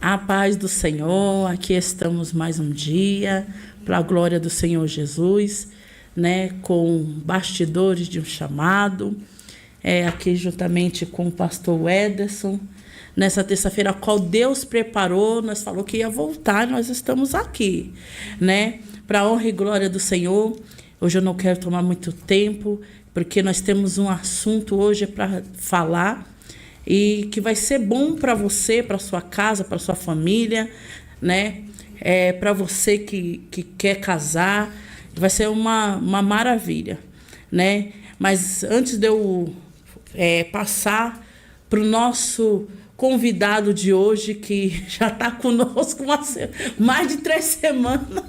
A paz do Senhor, aqui estamos mais um dia, para a glória do Senhor Jesus, né, com bastidores de um chamado, aqui juntamente com o pastor Ederson, nessa terça-feira, a qual Deus preparou, nós falou que ia voltar, nós estamos aqui, né, para a honra e glória do Senhor. Hoje eu não quero tomar muito tempo, porque nós temos um assunto hoje para falar, e que vai ser bom para você, para sua casa, para sua família, né? Para você que quer casar, vai ser uma maravilha, né? Mas antes de eu passar para o nosso convidado de hoje, que já está conosco mais de 3 semanas,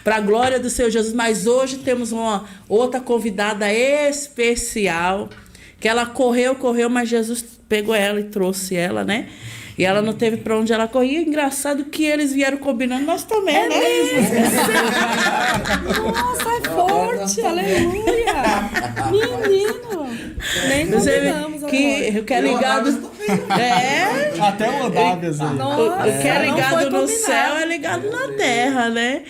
para a glória do Senhor Jesus, mas hoje temos uma outra convidada especial, que ela correu, mas Jesus pegou ela e trouxe ela, né? E ela não teve para onde ela corria. Engraçado que eles vieram combinando, nós também, né? Nossa, é forte, aleluia! Menino! Nem combinamos. Que é ligado... Até o Odávias aí. O que é ligado no céu é ligado na terra, né?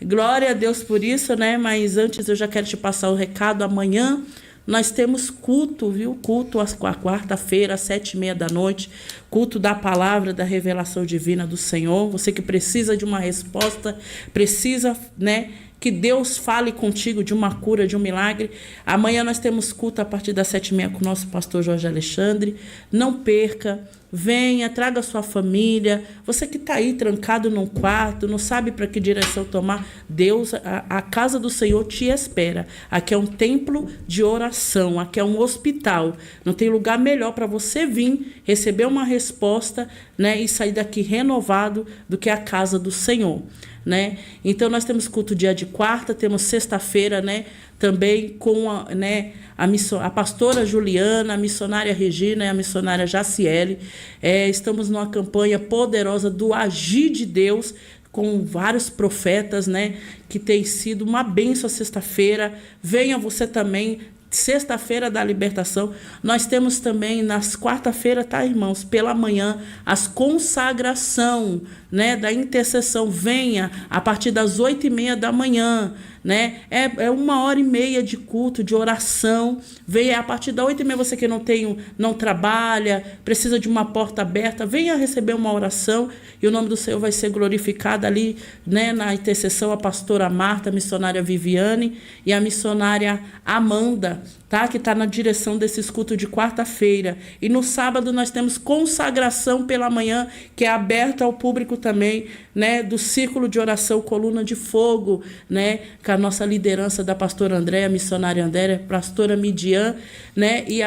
Glória a Deus por isso, né? Mas antes eu já quero te passar o recado. Amanhã nós temos culto, viu? Culto às quarta-feira, às 7h30 da noite. Culto da palavra, da revelação divina do Senhor. Você que precisa de uma resposta, precisa, né, que Deus fale contigo de uma cura, de um milagre. Amanhã nós temos culto a partir das 7h30 com o nosso pastor Jorge Alexandre. Não perca. Venha, traga a sua família. Você que está aí trancado num quarto, não sabe para que direção tomar, Deus, a casa do Senhor te espera. Aqui é um templo de oração, aqui é um hospital. Não tem lugar melhor para você vir, receber uma resposta, né, e sair daqui renovado do que a casa do Senhor, né? Então nós temos culto dia de quarta, temos sexta-feira, né, também com a pastora Juliana, a missionária Regina e a missionária Jaciele. Estamos numa campanha poderosa do Agir de Deus, com vários profetas, né, que tem sido uma bênção a sexta-feira. Venha você também. Sexta-feira da libertação, nós temos também nas quarta-feira, tá, irmãos? Pela manhã, as consagração, né, da intercessão. Venha a partir das 8h30 da manhã, né? É 1h30 de culto, de oração. Venha a partir das 8h30, você que não trabalha, precisa de uma porta aberta, venha receber uma oração e o nome do Senhor vai ser glorificado ali, né, na intercessão, a pastora Marta, a missionária Viviane e a missionária Amanda, tá? Que está na direção desses cultos de quarta-feira. E no sábado nós temos consagração pela manhã, que é aberta ao público também, né? Do Círculo de Oração Coluna de Fogo, né? Com a nossa liderança da pastora Andréa, missionária Andréa, pastora Midian, né? E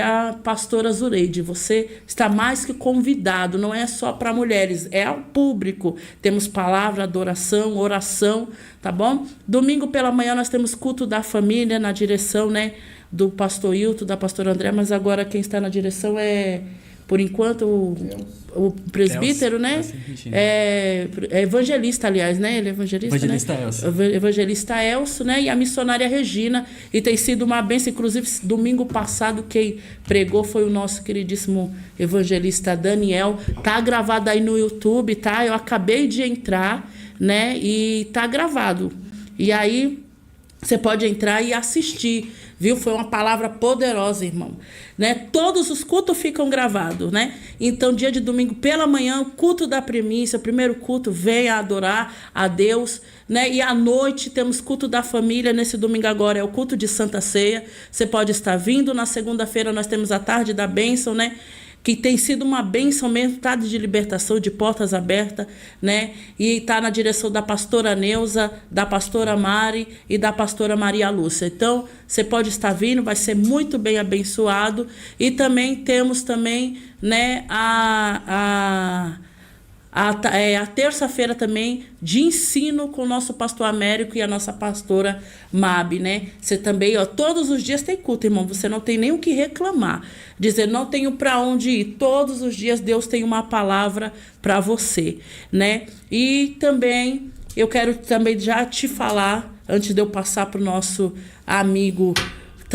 a pastora Zuleide. Você está mais que convidado, não é só para mulheres, é ao público. Temos palavra, adoração, oração, tá bom? Domingo pela manhã nós temos culto da família na direção, né, do pastor Hilton, da pastora André, mas agora quem está na direção é, por enquanto, o presbítero, né? É evangelista, aliás, né? Ele é evangelista, né? Elcio. Evangelista Elcio, né? E a missionária Regina. E tem sido uma bênção. Inclusive, domingo passado, quem pregou foi o nosso queridíssimo evangelista Daniel. Tá gravado aí no YouTube, tá? Eu acabei de entrar, né? E tá gravado. E aí você pode entrar e assistir, viu? Foi uma palavra poderosa, irmão, né? Todos os cultos ficam gravados, né? Então, dia de domingo pela manhã, o culto da primícia, o primeiro culto, venha adorar a Deus, né? E à noite temos culto da família. Nesse domingo agora é o culto de Santa Ceia. Você pode estar vindo. Na segunda-feira nós temos a tarde da bênção, né? Que tem sido uma bênção mesmo, tarde de libertação, de portas abertas, né? E está na direção da pastora Neuza, da pastora Mari e da pastora Maria Lúcia. Então, você pode estar vindo, vai ser muito bem abençoado. E também temos também, né, a terça-feira também de ensino com o nosso pastor Américo e a nossa pastora Mabi, né? Você também, todos os dias tem culto, irmão. Você não tem nem o que reclamar. Dizer, não tenho para onde ir. Todos os dias Deus tem uma palavra para você, né? E também, eu quero também já te falar, antes de eu passar para o nosso amigo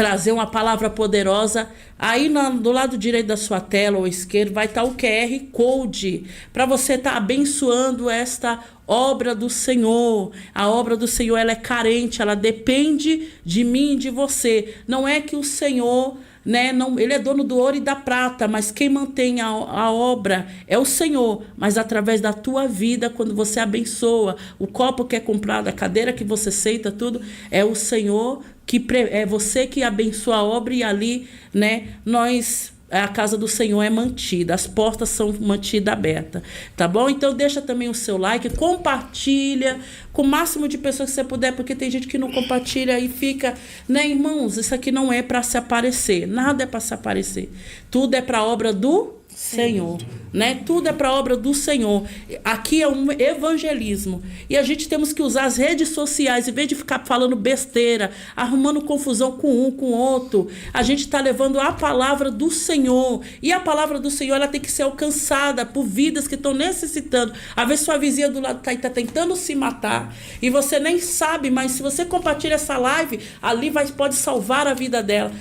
trazer uma palavra poderosa. Aí do lado direito da sua tela ou esquerdo vai estar o QR Code para você estar abençoando esta obra do Senhor. A obra do Senhor, ela é carente, ela depende de mim e de você. Não é que o Senhor, né, não, ele é dono do ouro e da prata, mas quem mantém a obra é o Senhor. Mas através da tua vida, quando você abençoa, o copo que é comprado, a cadeira que você senta, tudo, é o Senhor, é você que abençoa a obra, e ali, né, a casa do Senhor é mantida, as portas são mantidas abertas, tá bom? Então deixa também o seu like, compartilha com o máximo de pessoas que você puder, porque tem gente que não compartilha e fica, né, irmãos, isso aqui não é para se aparecer, nada é para se aparecer, tudo é para a obra do Senhor, né? Tudo é para a obra do Senhor. Aqui é um evangelismo e a gente temos que usar as redes sociais, em vez de ficar falando besteira, arrumando confusão com um, com outro. A gente está levando a palavra do Senhor, e a palavra do Senhor, ela tem que ser alcançada por vidas que estão necessitando. Às vezes sua vizinha do lado está tentando se matar e você nem sabe, mas se você compartilha essa live, ali pode salvar a vida dela.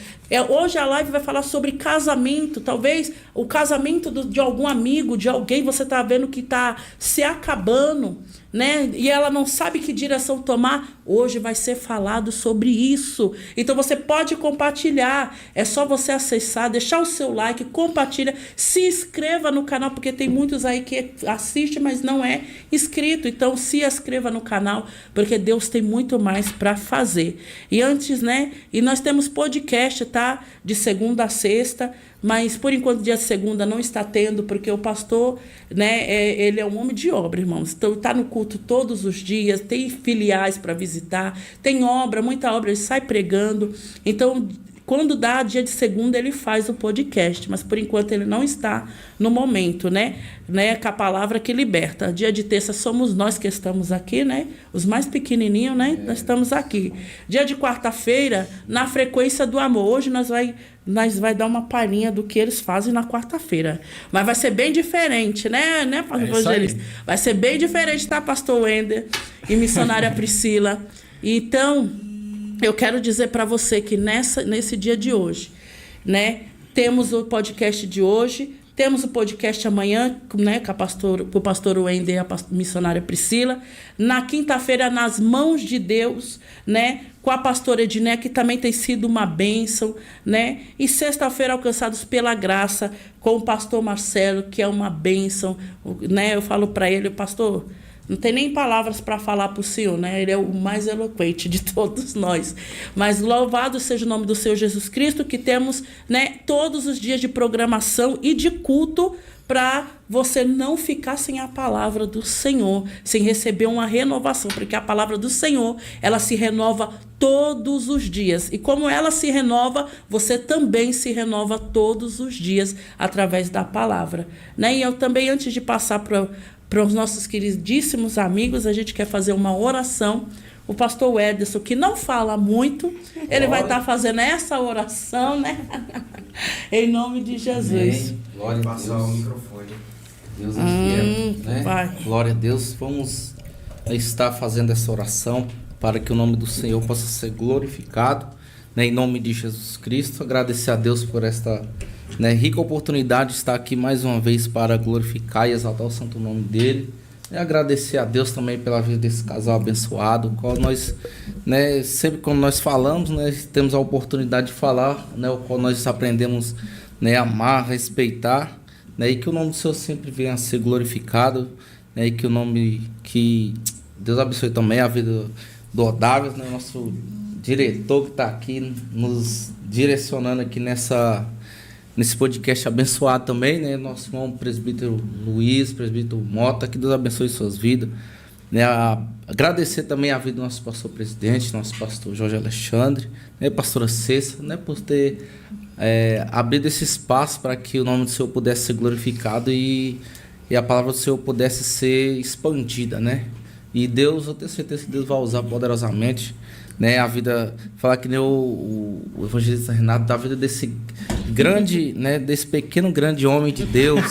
Hoje a live vai falar sobre casamento. Talvez o casamento de algum amigo, de alguém, você está vendo que está se acabando, né? E ela não sabe que direção tomar. Hoje vai ser falado sobre isso. Então você pode compartilhar. É só você acessar, deixar o seu like, compartilha, se inscreva no canal, porque tem muitos aí que assistem, mas não é inscrito. Então se inscreva no canal, porque Deus tem muito mais para fazer. E antes, né? E nós temos podcast, tá? De segunda a sexta. Mas, por enquanto, dia de segunda não está tendo, porque o pastor, né, ele é um homem de obra, irmãos. Então, está no culto todos os dias, tem filiais para visitar, tem obra, muita obra, ele sai pregando. Então, quando dá dia de segunda, ele faz o podcast, mas, por enquanto, ele não está no momento, né, com a palavra que liberta. Dia de terça somos nós que estamos aqui, né, os mais pequenininhos, né, nós estamos aqui. Dia de quarta-feira, na frequência do amor. Hoje nós vai dar uma palhinha do que eles fazem na quarta-feira. Mas vai ser bem diferente, né, pastor evangelista? Vai ser bem diferente, tá, pastor Wender e missionária Priscila? Então, eu quero dizer para você que nesse dia de hoje, né, temos o podcast de hoje, temos o podcast amanhã, né, com o pastor Wender e a missionária Priscila. Na quinta-feira, nas mãos de Deus, né, com a pastora Edné, que também tem sido uma bênção, né? E sexta-feira, alcançados pela graça, com o pastor Marcelo, que é uma bênção, né? Eu falo para ele, pastor, não tem nem palavras para falar para o senhor, né? Ele é o mais eloquente de todos nós. Mas louvado seja o nome do Senhor Jesus Cristo, que temos, né, todos os dias de programação e de culto, para você não ficar sem a palavra do Senhor, sem receber uma renovação, porque a palavra do Senhor, ela se renova todos os dias. E como ela se renova, você também se renova todos os dias através da palavra, né? E eu também, antes de passar para os nossos queridíssimos amigos, a gente quer fazer uma oração. O pastor Ederson, que não fala muito, ele vai estar fazendo essa oração, né? Em nome de Jesus. Amém. Glória a Deus. Passar o microfone. Deus é fiel, né? Vai. Glória a Deus. Vamos estar fazendo essa oração para que o nome do Senhor possa ser glorificado, né? Em nome de Jesus Cristo. Agradecer a Deus por esta, né, rica oportunidade de estar aqui mais uma vez para glorificar e exaltar o santo nome dele. E agradecer a Deus também pela vida desse casal abençoado, qual nós, né, sempre quando nós falamos, né, temos a oportunidade de falar, né, o qual nós aprendemos, né, a amar, respeitar, né, e que o nome do Senhor sempre venha a ser glorificado, né, e que Deus abençoe também a vida do Otávio, né, nosso diretor que está aqui nos direcionando aqui nesse podcast abençoado também, né? Nosso irmão presbítero Luiz, presbítero Mota, que Deus abençoe suas vidas. Né? Agradecer também a vida do nosso pastor presidente, nosso pastor Jorge Alexandre, né? Pastora Cessa, né? Por ter abrido esse espaço para que o nome do Senhor pudesse ser glorificado e a palavra do Senhor pudesse ser expandida, né? E Deus, eu tenho certeza que Deus vai usar poderosamente, né, a vida, falar que nem o evangelista Renato, da vida desse grande, né, desse pequeno grande homem de Deus.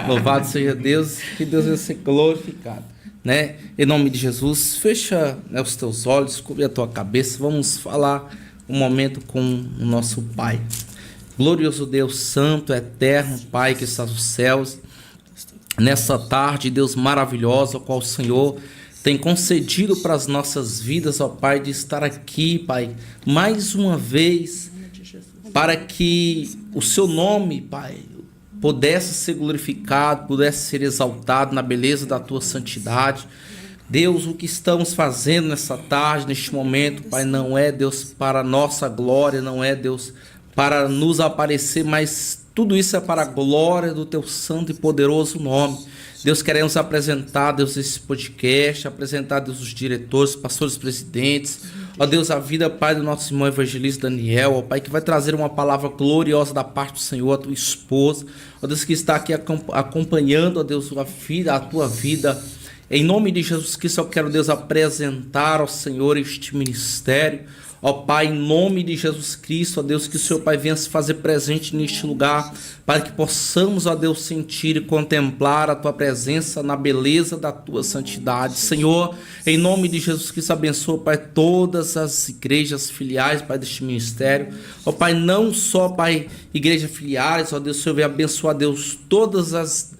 Louvado seja Deus, que Deus vai ser glorificado, né? Em nome de Jesus, fecha, né, os teus olhos, cobre a tua cabeça, vamos falar um momento com o nosso Pai. Glorioso Deus Santo, Eterno, Pai que está nos céus, nessa tarde, Deus maravilhosa, qual o Senhor tem concedido para as nossas vidas, ó Pai, de estar aqui, Pai, mais uma vez, para que o Seu nome, Pai, pudesse ser glorificado, pudesse ser exaltado na beleza da Tua santidade. Deus, o que estamos fazendo nessa tarde, neste momento, Pai, não é, Deus, para a nossa glória, não é, Deus, para nos aparecer, mas tudo isso é para a glória do Teu santo e poderoso nome. Deus, queremos apresentar, Deus, esse podcast, apresentar, Deus, os diretores, pastores, presidentes, ó Deus, a vida, Pai, do nosso irmão evangelista Daniel, ó Pai, que vai trazer uma palavra gloriosa da parte do Senhor, a Tua esposa, ó Deus, que está aqui acompanhando, ó Deus, a Tua vida. Em nome de Jesus Cristo, eu quero, Deus, apresentar ao Senhor este ministério. Ó Pai, em nome de Jesus Cristo, ó Deus, que o Senhor, Pai, venha se fazer presente neste lugar, para que possamos, ó Deus, sentir e contemplar a Tua presença na beleza da Tua santidade. Senhor, em nome de Jesus Cristo, abençoa, Pai, todas as igrejas filiais, Pai, deste ministério. Ó Pai, não só, Pai, igrejas filiais, ó Deus, o Senhor venha abençoar, Deus, todas as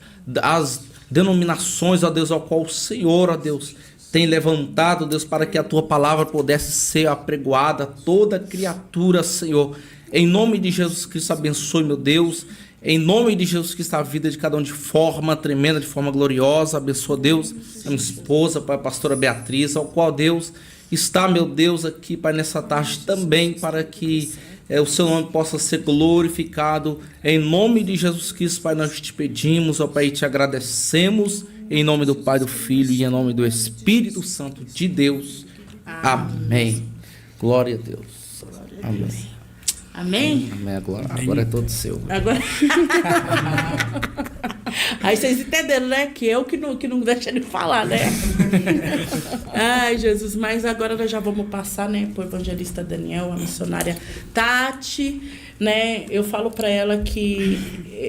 denominações, ó Deus, ao qual o Senhor, ó Deus, tem levantado, Deus, para que a Tua palavra pudesse ser apregoada a toda criatura, Senhor. Em nome de Jesus Cristo, abençoe, meu Deus. Em nome de Jesus Cristo, a vida de cada um de forma tremenda, de forma gloriosa. Abençoa, Deus, a minha esposa, Pai, a pastora Beatriz, ao qual, Deus, está, meu Deus, aqui, Pai, nessa tarde também, para que o Seu nome possa ser glorificado. Em nome de Jesus Cristo, Pai, nós te pedimos, ó Pai, e te agradecemos. Em nome do Pai, do Filho e em nome do Espírito Santo de Deus. Amém. Glória a Deus. Amém. Amém? Amém. Agora é todo seu. Agora... Aí vocês entenderam, né? Que eu que não deixa ele falar, né? Ai, Jesus. Mas agora nós já vamos passar, né? Para o evangelista Daniel, a missionária Tati, né? Eu falo para ela que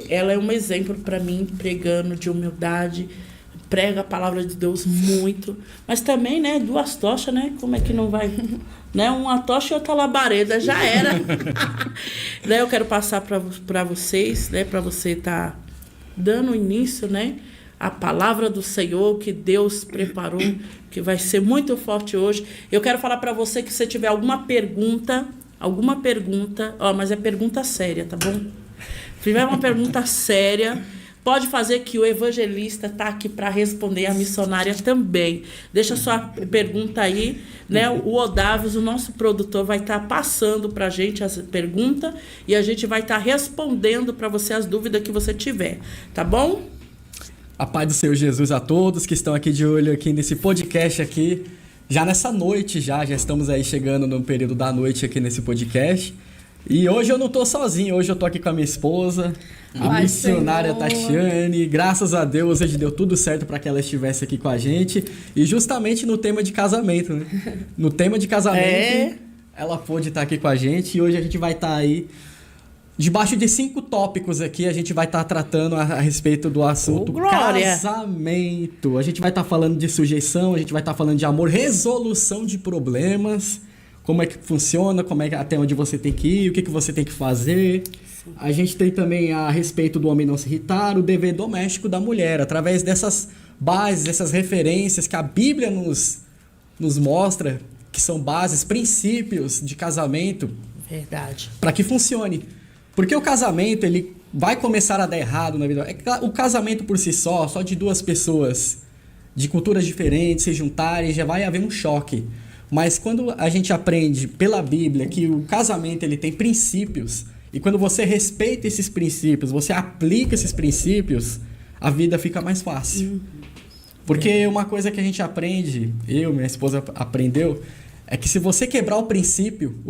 ela é um exemplo para mim, pregando de humildade, prega a palavra de Deus muito, mas também, né, 2 tochas, né, como é que não vai, né, uma tocha e outra labareda, já era. Né, eu quero passar para vocês, né, para você estar dando início, né, a palavra do Senhor que Deus preparou, que vai ser muito forte hoje. Eu quero falar para você que se tiver alguma pergunta, mas é pergunta séria, tá bom? Se tiver uma pergunta séria, pode fazer, que o evangelista está aqui para responder, a missionária também. Deixa sua pergunta aí, né? O Odávios, o nosso produtor, vai estar passando para a gente as perguntas e a gente vai estar respondendo para você as dúvidas que você tiver, tá bom? A paz do Senhor Jesus a todos que estão aqui de olho aqui nesse podcast aqui. Já nessa noite, já estamos aí chegando no período da noite aqui nesse podcast. E hoje eu não tô sozinho, hoje eu tô aqui com a minha esposa, a missionária Tatiane. Graças a Deus, hoje deu tudo certo para que ela estivesse aqui com a gente. E justamente no tema de casamento, né? No tema de casamento, ela pôde estar aqui com a gente. E hoje a gente vai estar aí, debaixo de 5 tópicos aqui, a gente vai estar tratando a respeito do assunto casamento. A gente vai estar falando de sujeição, a gente vai estar falando de amor, resolução de problemas, como é que funciona, como é que, até onde você tem que ir, o que você tem que fazer. A gente tem também a respeito do homem não se irritar, o dever doméstico da mulher, através dessas bases, dessas referências que a Bíblia nos mostra, que são bases, princípios de casamento. Verdade. Para que funcione. Porque o casamento, ele vai começar a dar errado na vida. O casamento por si só de 2 pessoas de culturas diferentes se juntarem, já vai haver um choque. Mas quando a gente aprende pela Bíblia que o casamento ele tem princípios, e quando você respeita esses princípios, você aplica esses princípios, a vida fica mais fácil. Porque uma coisa que a gente aprende, minha esposa aprendeu, é que se você quebrar o princípio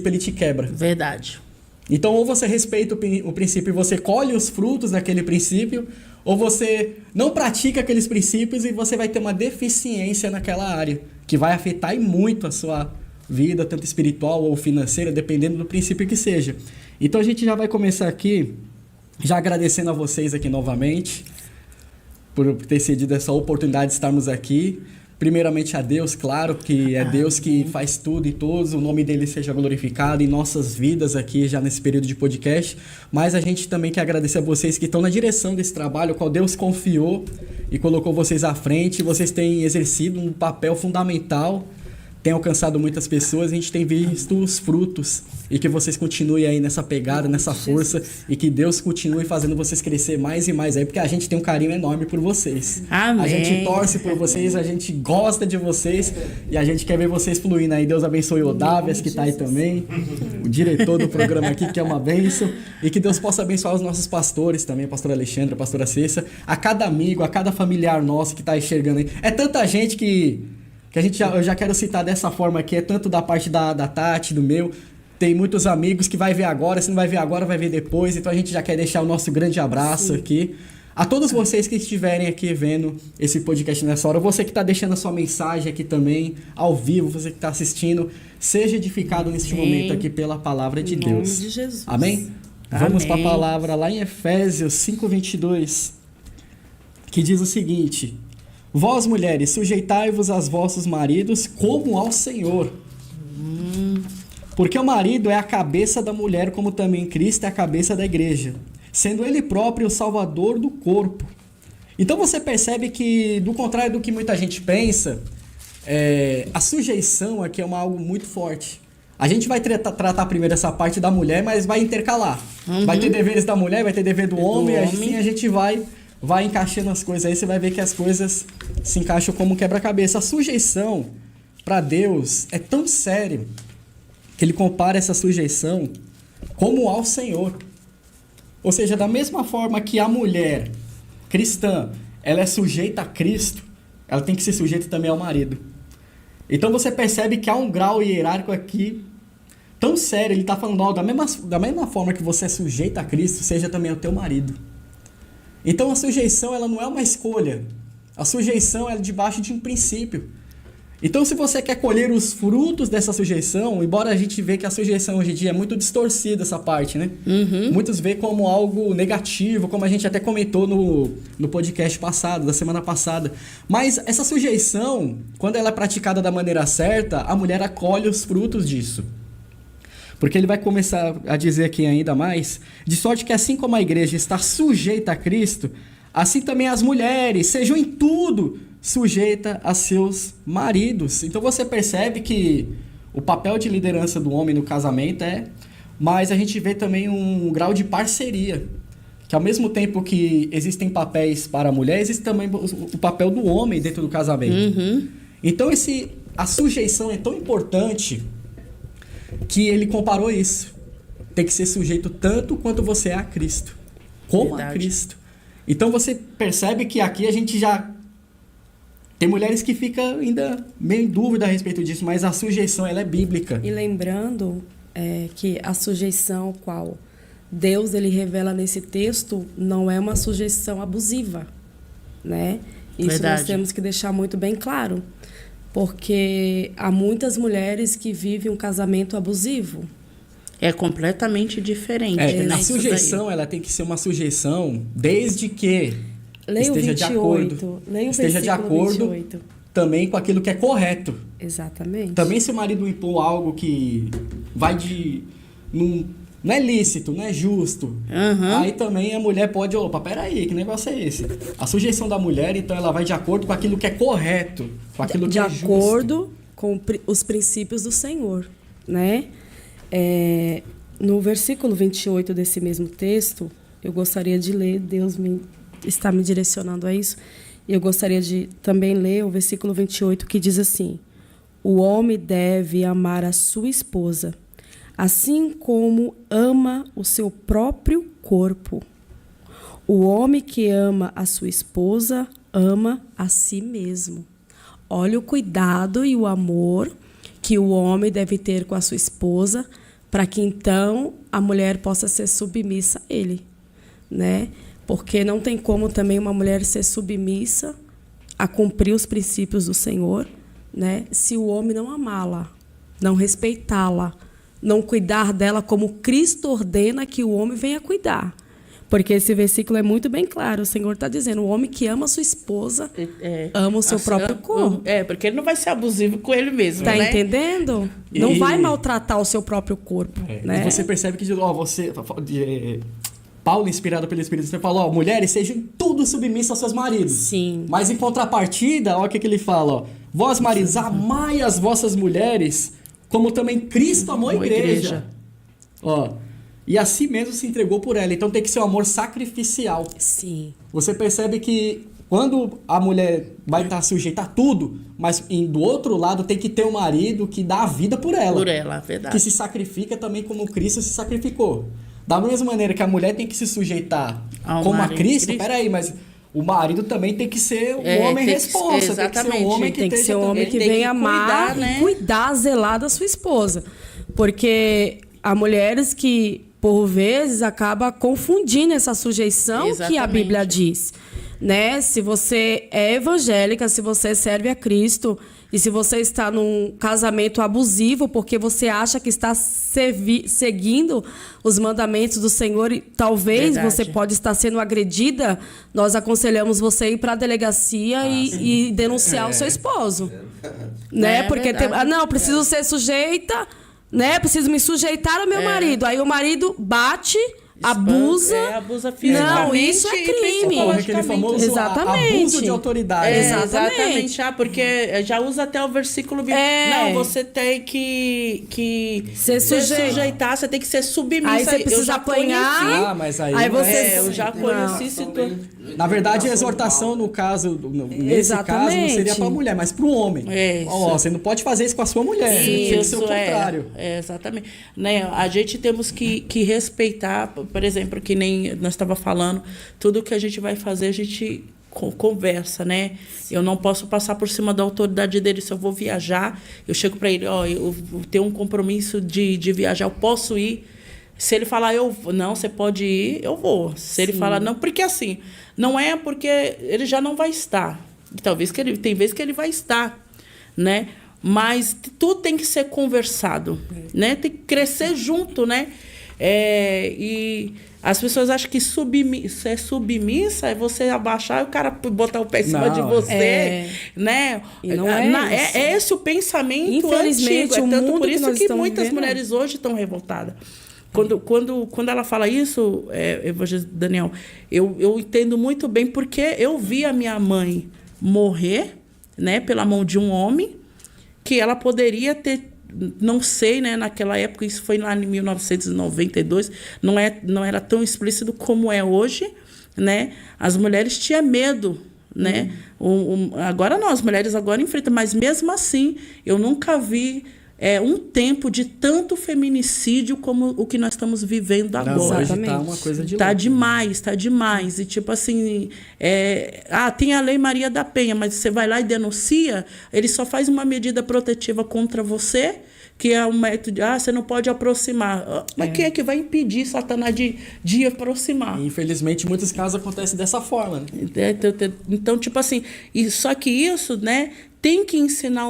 ele te quebra. Verdade. Então, ou você respeita o princípio e você colhe os frutos daquele princípio, ou você não pratica aqueles princípios e você vai ter uma deficiência naquela área, que vai afetar e muito a sua vida, tanto espiritual ou financeira, dependendo do princípio que seja. Então, a gente já vai começar aqui, já agradecendo a vocês aqui novamente, por ter cedido essa oportunidade de estarmos aqui. primeiramente a Deus, claro, que é Deus que faz tudo e todos, o nome dele seja glorificado em nossas vidas aqui, já nesse período de podcast, mas a gente também quer agradecer a vocês que estão na direção desse trabalho, o qual Deus confiou e colocou vocês à frente, vocês têm exercido um papel fundamental, tem alcançado muitas pessoas, a gente tem visto os frutos, e que vocês continuem aí nessa pegada, nessa força, e que Deus continue fazendo vocês crescer mais e mais aí, porque a gente tem um carinho enorme por vocês. Amém. A gente torce por vocês, a gente gosta de vocês, e a gente quer ver vocês fluindo aí. Deus abençoe o Odávias, que está aí também, o diretor do programa aqui, que é uma bênção, e que Deus possa abençoar os nossos pastores também, a pastora Alexandra, a pastora Cessa, a cada amigo, a cada familiar nosso que está aí enxergando aí. É tanta gente que eu já quero citar dessa forma aqui, é tanto da parte da Tati, do meu, tem muitos amigos que vai ver agora, se não vai ver agora, vai ver depois, então a gente já quer deixar o nosso grande abraço aqui. A todos vocês que estiverem aqui vendo esse podcast nessa hora, você que está deixando a sua mensagem aqui também, ao vivo, você que está assistindo, seja edificado neste momento aqui pela palavra de Deus. Em nome de Jesus. Amém? Vamos para a palavra lá em Efésios 5:22, que diz o seguinte: vós, mulheres, sujeitai-vos aos vossos maridos como ao Senhor. Porque o marido é a cabeça da mulher, como também Cristo é a cabeça da igreja, sendo ele próprio o salvador do corpo. Então você percebe que, do contrário do que muita gente pensa, a sujeição aqui é algo muito forte. A gente vai tratar primeiro essa parte da mulher, mas vai intercalar. Vai ter deveres da mulher, vai ter dever do homem, e assim a gente vai encaixando as coisas aí, você vai ver que as coisas se encaixam como um quebra-cabeça. A sujeição para Deus é tão sério que ele compara essa sujeição como ao Senhor. Ou seja, da mesma forma que a mulher cristã, ela é sujeita a Cristo, ela tem que ser sujeita também ao marido. Então você percebe que há um grau hierárquico aqui tão sério, ele está falando algo da mesma forma que você é sujeita a Cristo, seja também ao teu marido. Então a sujeição, ela não é uma escolha. A sujeição é debaixo de um princípio. Então se você quer colher os frutos dessa sujeição, embora a gente vê que a sujeição hoje em dia é muito distorcida essa parte, né? Muitos veem como algo negativo, como a gente até comentou no podcast passado, da semana passada. Mas essa sujeição, quando ela é praticada da maneira certa, a mulher acolhe os frutos disso. Porque ele vai começar a dizer aqui ainda mais, de sorte que assim como a igreja está sujeita a Cristo, assim também as mulheres sejam em tudo sujeitas a seus maridos. Então você percebe que o papel de liderança do homem no casamento mas a gente vê também um grau de parceria, que ao mesmo tempo que existem papéis para a mulher, existe também o papel do homem dentro do casamento. Então a sujeição é tão importante que ele comparou isso. Tem que ser sujeito tanto quanto você é a Cristo, como a Cristo. Então você percebe que aqui a gente já tem mulheres que ficam ainda meio em dúvida a respeito disso, mas a sujeição ela é bíblica. E lembrando que a sujeição qual Deus ele revela nesse texto não é uma sujeição abusiva, né? Isso Verdade. Nós temos que deixar muito bem claro. Porque há muitas mulheres que vivem um casamento abusivo. É completamente diferente. A sujeição ela tem que ser uma sujeição desde que esteja de acordo também com aquilo que é correto. Exatamente. Também se o marido impor algo que vai não é lícito, não é justo. Aí também a mulher pode, peraí, que negócio é esse? A sujeição da mulher, então, ela vai de acordo com aquilo que é correto, com aquilo que é justo. De acordo com os princípios do Senhor, né? No versículo 28 desse mesmo texto, eu gostaria de ler, Deus está me direcionando a isso, e eu gostaria de também ler o versículo 28, que diz assim: o homem deve amar a sua esposa, assim como ama o seu próprio corpo. O homem que ama a sua esposa, ama a si mesmo. Olha o cuidado e o amor que o homem deve ter com a sua esposa, para que então a mulher possa ser submissa a ele, né? Porque não tem como também uma mulher ser submissa a cumprir os princípios do Senhor, né? Se o homem não amá-la, não respeitá-la, não cuidar dela como Cristo ordena que o homem venha cuidar. Porque esse versículo é muito bem claro. O Senhor está dizendo, o homem que ama a sua esposa, ama o seu próprio corpo. Porque ele não vai ser abusivo com ele mesmo, Tá né? entendendo? Não vai maltratar o seu próprio corpo, né? E você percebe que, Paulo, inspirado pelo Espírito Santo, falou, ó, mulheres, sejam em tudo submissas aos seus maridos. Sim. Mas em contrapartida, olha o que ele fala, ó. Vós, maridos, amai as vossas mulheres, como também Cristo amou a igreja. Ó, e assim mesmo se entregou por ela. Então tem que ser um amor sacrificial. Sim. Você percebe que quando a mulher vai estar sujeita a tudo, mas do outro lado tem que ter um marido que dá a vida por ela. Por ela, verdade. Que se sacrifica também como Cristo se sacrificou. Da mesma maneira que a mulher tem que se sujeitar como a Cristo, peraí, mas o marido também tem que ser um homem responsa. Tem que ser um homem que, tem que ser um homem que venha amar e cuidar, zelar da sua esposa. Porque há mulheres que, por vezes, acabam confundindo essa sujeição que a Bíblia diz. Né? Se você é evangélica, se você serve a Cristo e se você está num casamento abusivo porque você acha que está seguindo os mandamentos do Senhor e talvez você pode estar sendo agredida, nós aconselhamos você a ir para a delegacia e denunciar o seu esposo. Né? Porque não, preciso ser sujeita, né? Preciso me sujeitar ao meu marido. Aí o marido bate, abusa fisicamente. Não, isso é crime. Aquele famoso abuso de autoridade. Exatamente. Porque já usa até o versículo. Não, você tem que se sujeitar, você tem que ser submissa. Aí você precisa apanhar. Mas aí você... eu já conheci Na verdade, a exortação, no caso, nesse caso, não seria para a mulher, mas para o homem. Você não pode fazer isso com a sua mulher. Tem que ser o contrário. Exatamente. Né? A gente temos que respeitar, por exemplo, que nem nós estávamos falando, tudo que a gente vai fazer, a gente conversa, né? Eu não posso passar por cima da autoridade dele. Se eu vou viajar, eu chego para ele, eu tenho um compromisso de viajar, eu posso ir. Se ele falar, não, você pode ir, eu vou. Se ele falar, não, porque assim, não é porque ele já não vai estar. Talvez tem vezes que ele vai estar, né? Mas tudo tem que ser conversado, né? Tem que crescer junto, né? E as pessoas acham que ser submissa é você abaixar e o cara botar o pé em cima de você, né? E não é esse o pensamento infelizmente, antigo. É tanto por isso que muitas vivendo. mulheres hoje estão revoltadas. Quando ela fala isso, Daniel, eu entendo muito bem, porque eu vi a minha mãe morrer, né, pela mão de um homem, que ela poderia ter, não sei, né, naquela época, isso foi lá em 1992, não era tão explícito como é hoje, né? As mulheres tinham medo, né? Agora não, as mulheres agora enfrentam, mas mesmo assim, eu nunca vi um tempo de tanto feminicídio como o que nós estamos vivendo agora. Hoje tá uma coisa de tá demais. E tipo assim, tem a Lei Maria da Penha, mas você vai lá e denuncia, ele só faz uma medida protetiva contra você, que é um método de, você não pode aproximar. Mas quem é que vai impedir Satanás de aproximar? Infelizmente, em muitos casos acontece dessa forma, né? Então, tipo assim, só que isso, né, tem que ensinar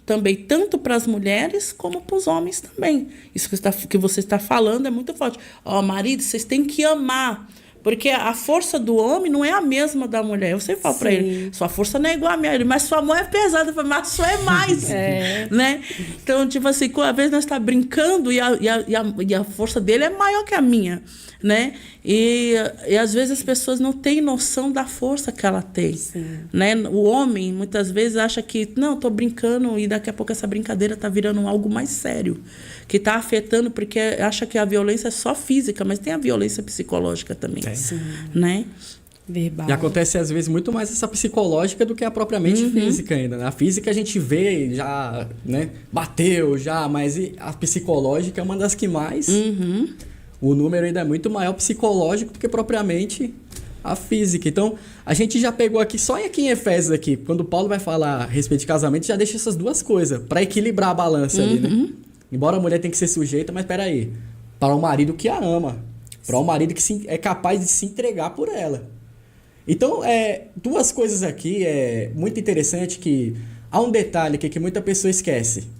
também tanto para as mulheres como para os homens também. Isso que você está falando é muito forte. Marido, vocês têm que amar. Porque a força do homem não é a mesma da mulher. Eu sempre falo para ele, sua força não é igual a minha, mas sua mão é pesada, mas a sua é mais. Né? Então, tipo assim, às vezes nós estamos brincando e a força dele é maior que a minha. Né? E às vezes as pessoas não têm noção da força que ela tem. Né? O homem, muitas vezes, acha que, não, estou brincando e daqui a pouco essa brincadeira está virando algo mais sério, que está afetando, porque acha que a violência é só física, mas tem a violência psicológica também. Né? Verbal. E acontece, às vezes, muito mais essa psicológica do que a propriamente física ainda. Né? A física a gente vê, já, né, bateu, já, mas a psicológica é uma das que mais... O número ainda é muito maior psicológico do que propriamente a física. Então, a gente já pegou aqui, só aqui em Efésios, aqui, quando Paulo vai falar a respeito de casamento, já deixa essas duas coisas, para equilibrar a balança ali, né? Embora a mulher tenha que ser sujeita, mas peraí, para um marido que a ama, para um marido que é capaz de se entregar por ela. Então, duas coisas aqui, muito interessante que há um detalhe aqui que muita pessoa esquece.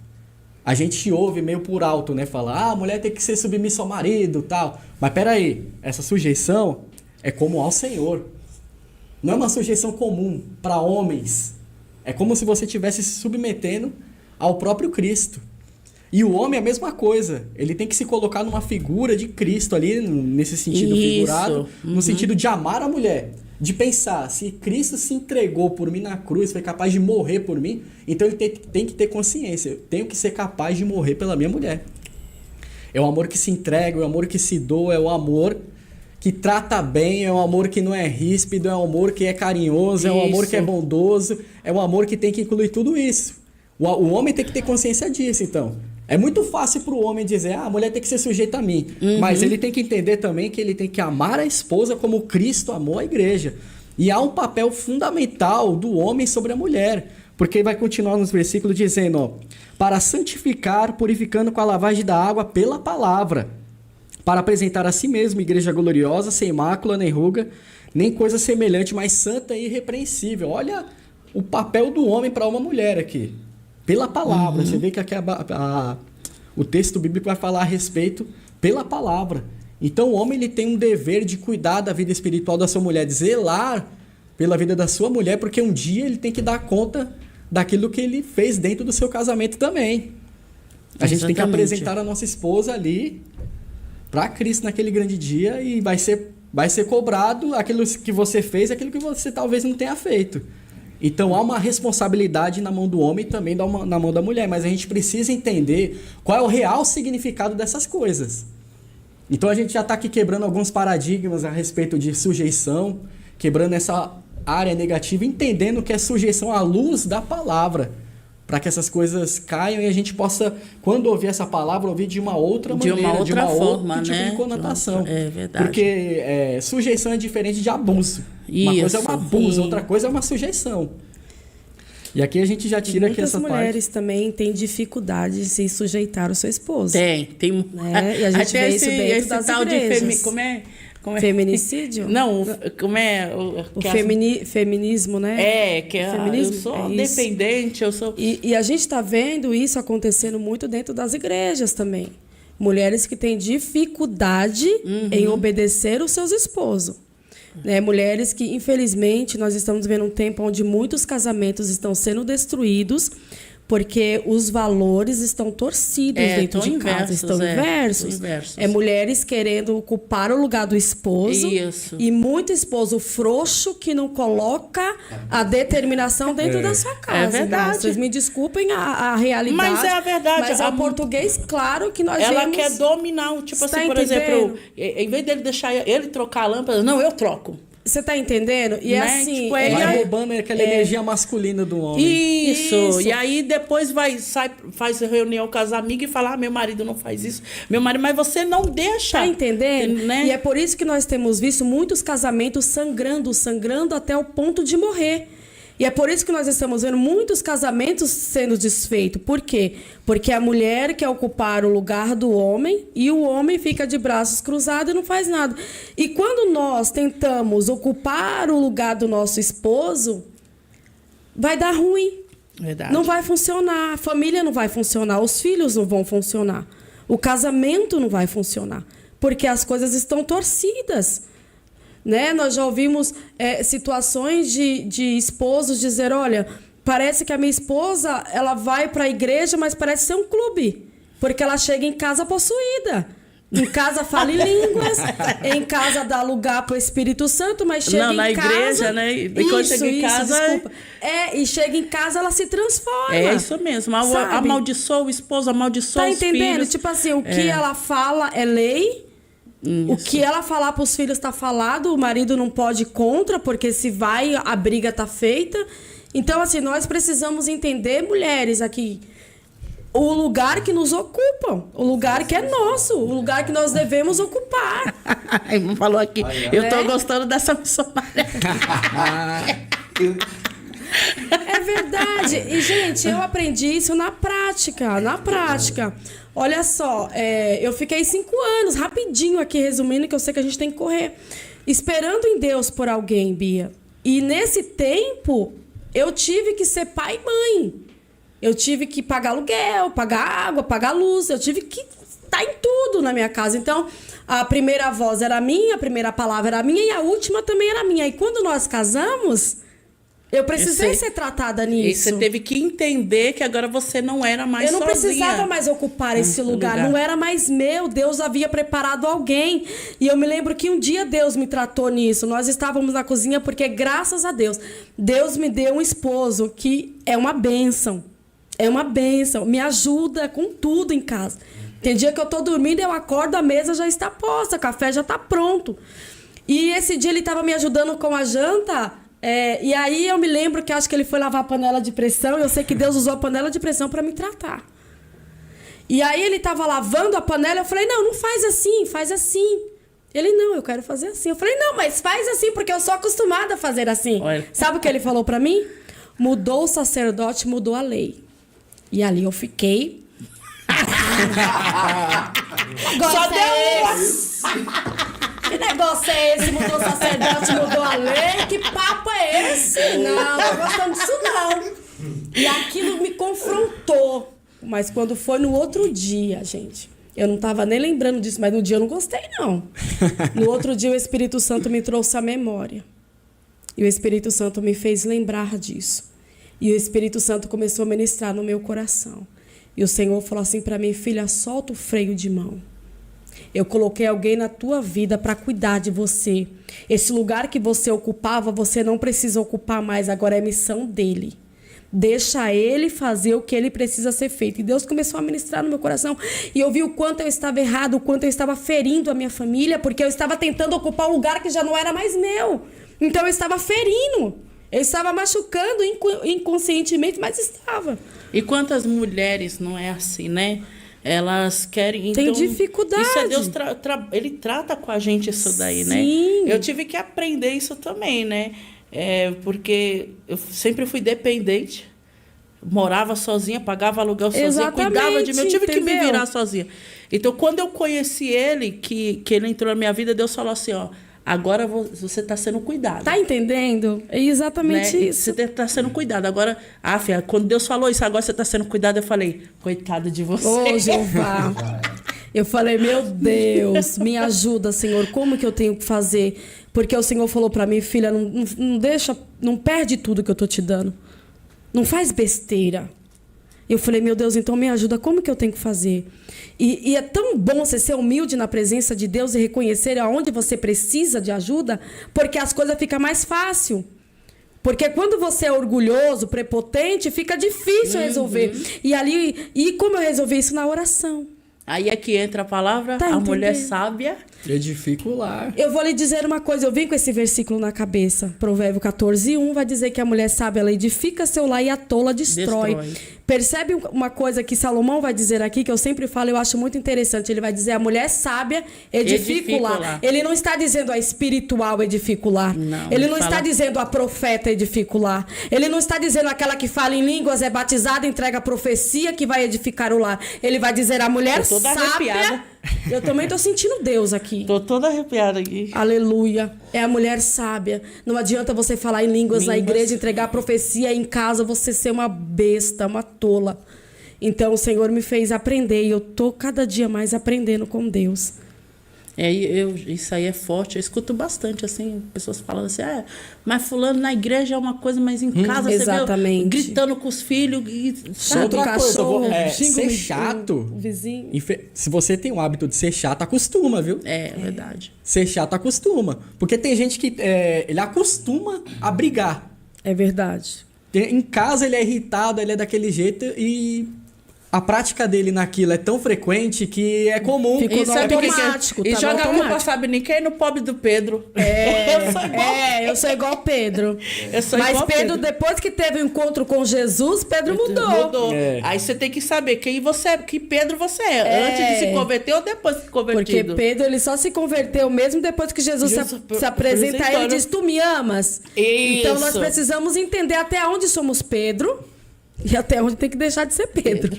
A gente ouve meio por alto, né? Falar, a mulher tem que ser submissa ao marido e tal. Mas peraí, essa sujeição, é como ao Senhor. Não é uma sujeição comum para homens. É como se você estivesse se submetendo ao próprio Cristo. E o homem é a mesma coisa. Ele tem que se colocar numa figura de Cristo ali, nesse sentido figurado, no sentido de amar a mulher. De pensar, se Cristo se entregou por mim na cruz, foi capaz de morrer por mim, então ele tem que ter consciência. Eu tenho que ser capaz de morrer pela minha mulher. É o amor que se entrega, é o amor que se doa, é o amor que trata bem, é um amor que não é ríspido, é um amor que é carinhoso, é um amor que é bondoso, é um amor que tem que incluir tudo isso. O homem tem que ter consciência disso, então. É muito fácil para o homem dizer, a mulher tem que ser sujeita a mim. Mas ele tem que entender também que ele tem que amar a esposa como Cristo amou a igreja. E há um papel fundamental do homem sobre a mulher. Porque vai continuar nos versículos dizendo, ó, para santificar, purificando com a lavagem da água pela palavra, para apresentar a si mesmo igreja gloriosa, sem mácula, nem ruga, nem coisa semelhante, mas santa e irrepreensível. Olha o papel do homem para uma mulher aqui. Pela palavra. Você vê que aqui o texto bíblico vai falar a respeito pela palavra. Então o homem ele tem um dever de cuidar da vida espiritual da sua mulher, de zelar pela vida da sua mulher, porque um dia ele tem que dar conta daquilo que ele fez dentro do seu casamento também. A gente tem que apresentar a nossa esposa ali para Cristo naquele grande dia e vai ser cobrado aquilo que você fez, aquilo que você talvez não tenha feito. Então há uma responsabilidade na mão do homem e também na mão da mulher, mas a gente precisa entender qual é o real significado dessas coisas. Então a gente já está aqui quebrando alguns paradigmas a respeito de sujeição, quebrando essa área negativa, entendendo que é sujeição à luz da palavra, para que essas coisas caiam e a gente possa, quando ouvir essa palavra, ouvir de uma outra maneira, de uma forma, outro tipo de conotação. É verdade. Porque sujeição é diferente de abuso. Uma coisa é um abuso, outra coisa é uma sujeição. E aqui a gente já tira aqui essa parte. Muitas mulheres também têm dificuldade de se sujeitar ao seu esposo. Tem. Né? E a gente vê isso dentro das igrejas. Como é? Feminicídio? Não, como é? Feminismo, né? Eu sou dependente, eu sou... E a gente está vendo isso acontecendo muito dentro das igrejas também. Mulheres que têm dificuldade em obedecer os seus esposos. Né? Mulheres que, infelizmente, nós estamos vivendo um tempo onde muitos casamentos estão sendo destruídos porque os valores estão torcidos dentro de casa, estão inversos. Mulheres querendo ocupar o lugar do esposo. Isso. E muito esposo frouxo que não coloca a determinação dentro da sua casa. É verdade. Né? Vocês me desculpem a realidade. Mas é a verdade. Mas é o português, claro que nós ela vemos... quer dominar, tipo assim, por exemplo, em vez dele deixar ele trocar a lâmpada, não, eu troco. Você tá entendendo? E é assim... Tipo, vai roubando aquela energia masculina do homem. Isso. E aí depois faz reunião com as amigas e fala, meu marido não faz isso. Meu marido, mas você não deixa. Tá entendendo? Né? E é por isso que nós temos visto muitos casamentos sangrando até o ponto de morrer. E é por isso que nós estamos vendo muitos casamentos sendo desfeitos. Por quê? Porque a mulher quer ocupar o lugar do homem e o homem fica de braços cruzados e não faz nada. E quando nós tentamos ocupar o lugar do nosso esposo, vai dar ruim. Verdade. Não vai funcionar. A família não vai funcionar. Os filhos não vão funcionar. O casamento não vai funcionar. Porque as coisas estão torcidas. Né? Nós já ouvimos situações de esposos dizer, olha, parece que a minha esposa ela vai para a igreja, mas parece ser um clube, porque ela chega em casa possuída. Em casa fala em línguas, em casa dá lugar para o Espírito Santo, mas chega em casa... Não, na igreja, né? E quando chega em casa... Desculpa. E chega em casa, ela se transforma. É isso mesmo. Amaldiçoa o esposo, amaldiçoa os filhos. Tá entendendo? Tipo assim, o que ela fala é lei... Isso. O que ela falar para os filhos está falado, o marido não pode ir contra, porque se vai, a briga está feita. Então, assim, nós precisamos entender, mulheres, aqui, o lugar que nos ocupam, o lugar que é nosso, o lugar que nós devemos ocupar. Falou aqui, eu tô gostando dessa missionária. É verdade. E, gente, eu aprendi isso na prática. Olha só, eu fiquei 5 anos, rapidinho aqui, resumindo, que eu sei que a gente tem que correr, esperando em Deus por alguém, Bia. E nesse tempo, eu tive que ser pai e mãe. Eu tive que pagar aluguel, pagar água, pagar luz. Eu tive que tá em tudo na minha casa. Então, a primeira voz era minha, a primeira palavra era minha e a última também era minha. E quando nós casamos, eu precisei ser tratada nisso. E você teve que entender que agora você não era mais sozinha. Eu não precisava mais ocupar esse lugar. Não era mais meu. Deus havia preparado alguém. E eu me lembro que um dia Deus me tratou nisso. Nós estávamos na cozinha porque, graças a Deus, Deus me deu um esposo que é uma bênção. É uma bênção. Me ajuda com tudo em casa. Tem dia que eu tô dormindo, eu acordo, a mesa já está posta, o café já está pronto. E esse dia ele estava me ajudando com a janta. E aí eu me lembro que acho que ele foi lavar a panela de pressão. Eu sei que Deus usou a panela de pressão para me tratar. E aí ele estava lavando a panela. Eu falei, não faz assim, faz assim. Ele, não, eu quero fazer assim. Eu falei, não, mas faz assim, porque eu sou acostumada a fazer assim. Olha. Sabe o que ele falou para mim? Mudou o sacerdote, mudou a lei. E ali eu fiquei... Só Deus! Que negócio é esse? Mudou o sacerdote, mudou a lei? Que papo é esse? Não tô gostando disso não. E aquilo me confrontou. Mas quando foi no outro dia, gente, eu não tava nem lembrando disso, mas no dia eu não gostei, não. No outro dia o Espírito Santo me trouxe a memória. E o Espírito Santo me fez lembrar disso. E o Espírito Santo começou a ministrar no meu coração. E o Senhor falou assim para mim, filha, solta o freio de mão. Eu coloquei alguém na tua vida para cuidar de você. Esse lugar que você ocupava, você não precisa ocupar mais. Agora é missão dele. Deixa ele fazer o que ele precisa ser feito. E Deus começou a ministrar no meu coração. E eu vi o quanto eu estava errado, o quanto eu estava ferindo a minha família, porque eu estava tentando ocupar um lugar que já não era mais meu. Então eu estava ferindo. Eu estava machucando inconscientemente, mas estava. E quantas mulheres não é assim, né? Elas querem... Tem dificuldade. Isso é Deus, ele trata com a gente isso daí, né? Sim. Eu tive que aprender isso também, né? Porque eu sempre fui dependente. Morava sozinha, pagava aluguel sozinha, Exatamente, cuidava de mim. Eu tive que me entendeu? virar sozinha. Então, quando eu conheci ele, que ele entrou na minha vida, Deus falou assim, ó... Agora você está sendo cuidado. Tá entendendo? É exatamente isso. Você está sendo cuidado. Agora, filha, quando Deus falou isso, agora você está sendo cuidado, eu falei, coitado de você. Ô, Jeová. Eu falei, meu Deus, me ajuda, Senhor. Como que eu tenho que fazer? Porque o Senhor falou para mim, filha, não perde tudo que eu tô te dando. Não faz besteira. Eu falei, meu Deus, então me ajuda, como que eu tenho que fazer? E é tão bom você ser humilde na presença de Deus e reconhecer aonde você precisa de ajuda, porque as coisas ficam mais fácil. Porque quando você é orgulhoso, prepotente, fica difícil resolver. E como eu resolvi isso? Na oração. Aí é que entra a palavra, Tá a entendendo? mulher sábia. Edifica o lar. Eu vou lhe dizer uma coisa, eu vim com esse versículo na cabeça. Provérbio 14:1 vai dizer que a mulher sábia, ela edifica seu lar e a tola destrói. Percebe uma coisa que Salomão vai dizer aqui, que eu sempre falo, eu acho muito interessante. Ele vai dizer, a mulher sábia edifica o lar. Ele não está dizendo a espiritual edifica o lar. Não, ele não está dizendo a profeta edifica o lar. Ele não está dizendo aquela que fala em línguas, é batizada, entrega a profecia que vai edificar o lar. Ele vai dizer a mulher toda sábia... arrepiada. Eu também tô sentindo Deus aqui. Tô toda arrepiada aqui. Aleluia. É a mulher sábia. Não adianta você falar em línguas na igreja, entregar a profecia em casa, você ser uma besta, uma tola. Então o Senhor me fez aprender e eu tô cada dia mais aprendendo com Deus. Isso aí é forte. Eu escuto bastante, assim, pessoas falando assim, mas fulano na igreja é uma coisa, mas em casa exatamente. Você vê gritando com os filhos. Solta o cachorro, ser chato. O vizinho. Se você tem o hábito de ser chato, acostuma, viu? É verdade. Ser chato acostuma. Porque tem gente que ele acostuma a brigar. É verdade. Em casa ele é irritado, ele é daquele jeito e... A prática dele naquilo é tão frequente que é comum. Ficou E sabe automático. E joga a culpa, sabe nem quem? No pobre do Pedro. Eu sou igual Pedro. Mas Pedro, depois que teve o encontro com Jesus, Pedro mudou. Aí você tem que saber que Pedro você é. Antes de se converter ou depois de se convertido. Porque Pedro, ele só se converteu mesmo depois que Jesus se apresenta a ele e diz, tu me amas? Isso. Então nós precisamos entender até onde somos Pedro... E até onde tem que deixar de ser Pedro.